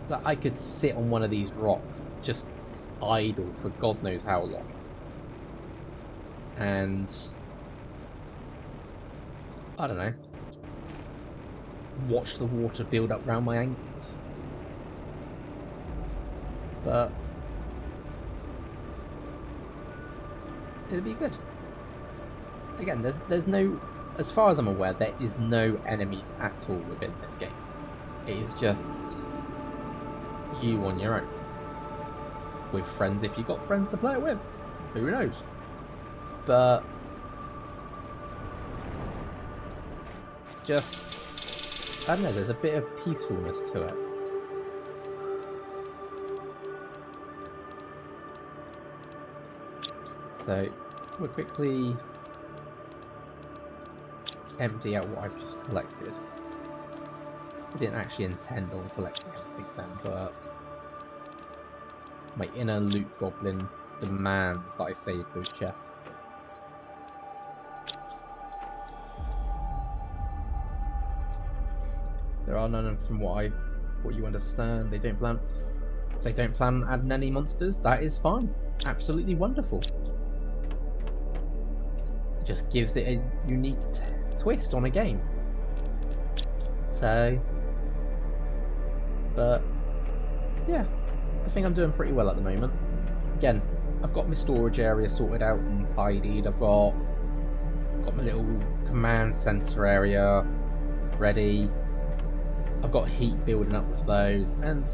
Like, I could sit on one of these rocks, just idle for God knows how long. And I don't know. watch the water build up around my ankles. But it'll be good. Again, there's no, as far as I'm aware, there is no enemies at all within this game. It is just you on your own. With friends, if you've got friends to play it with. Who knows? But it's just, I don't know, there's a bit of peacefulness to it. So we'll quickly empty out what I've just collected. I didn't actually intend on collecting anything then, but my inner loot goblin demands that I save those chests. There are none, from what you understand. They don't plan adding any monsters. That is fine. Absolutely wonderful. It just gives it a unique twist on a game. So, but yeah, I think I'm doing pretty well at the moment. Again, I've got my storage area sorted out and tidied. I've got my little command center area ready. I've got heat building up with those, and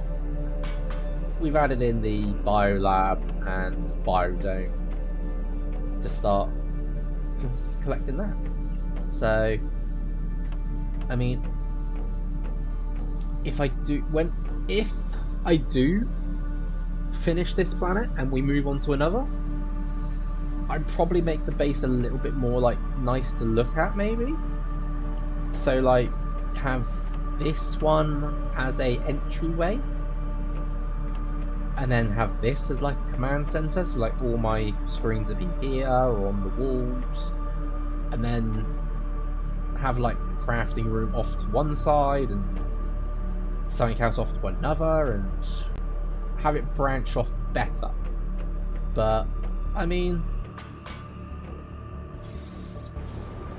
we've added in the biolab and biodome to start collecting that. So, I mean, if I do finish this planet and we move on to another, I'd probably make the base a little bit more like nice to look at, maybe. So like have this one as a entryway, and then have this as like a command center, so like all my screens would be here or on the walls, and then have like the crafting room off to one side and something else off to another, and have it branch off better. But I mean,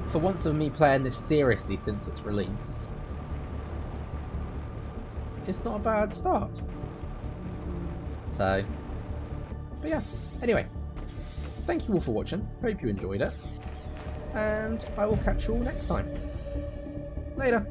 for once of me playing this seriously since its release, it's not a bad start. So, but yeah, anyway, thank you all for watching, hope you enjoyed it, and I will catch you all next time. Later.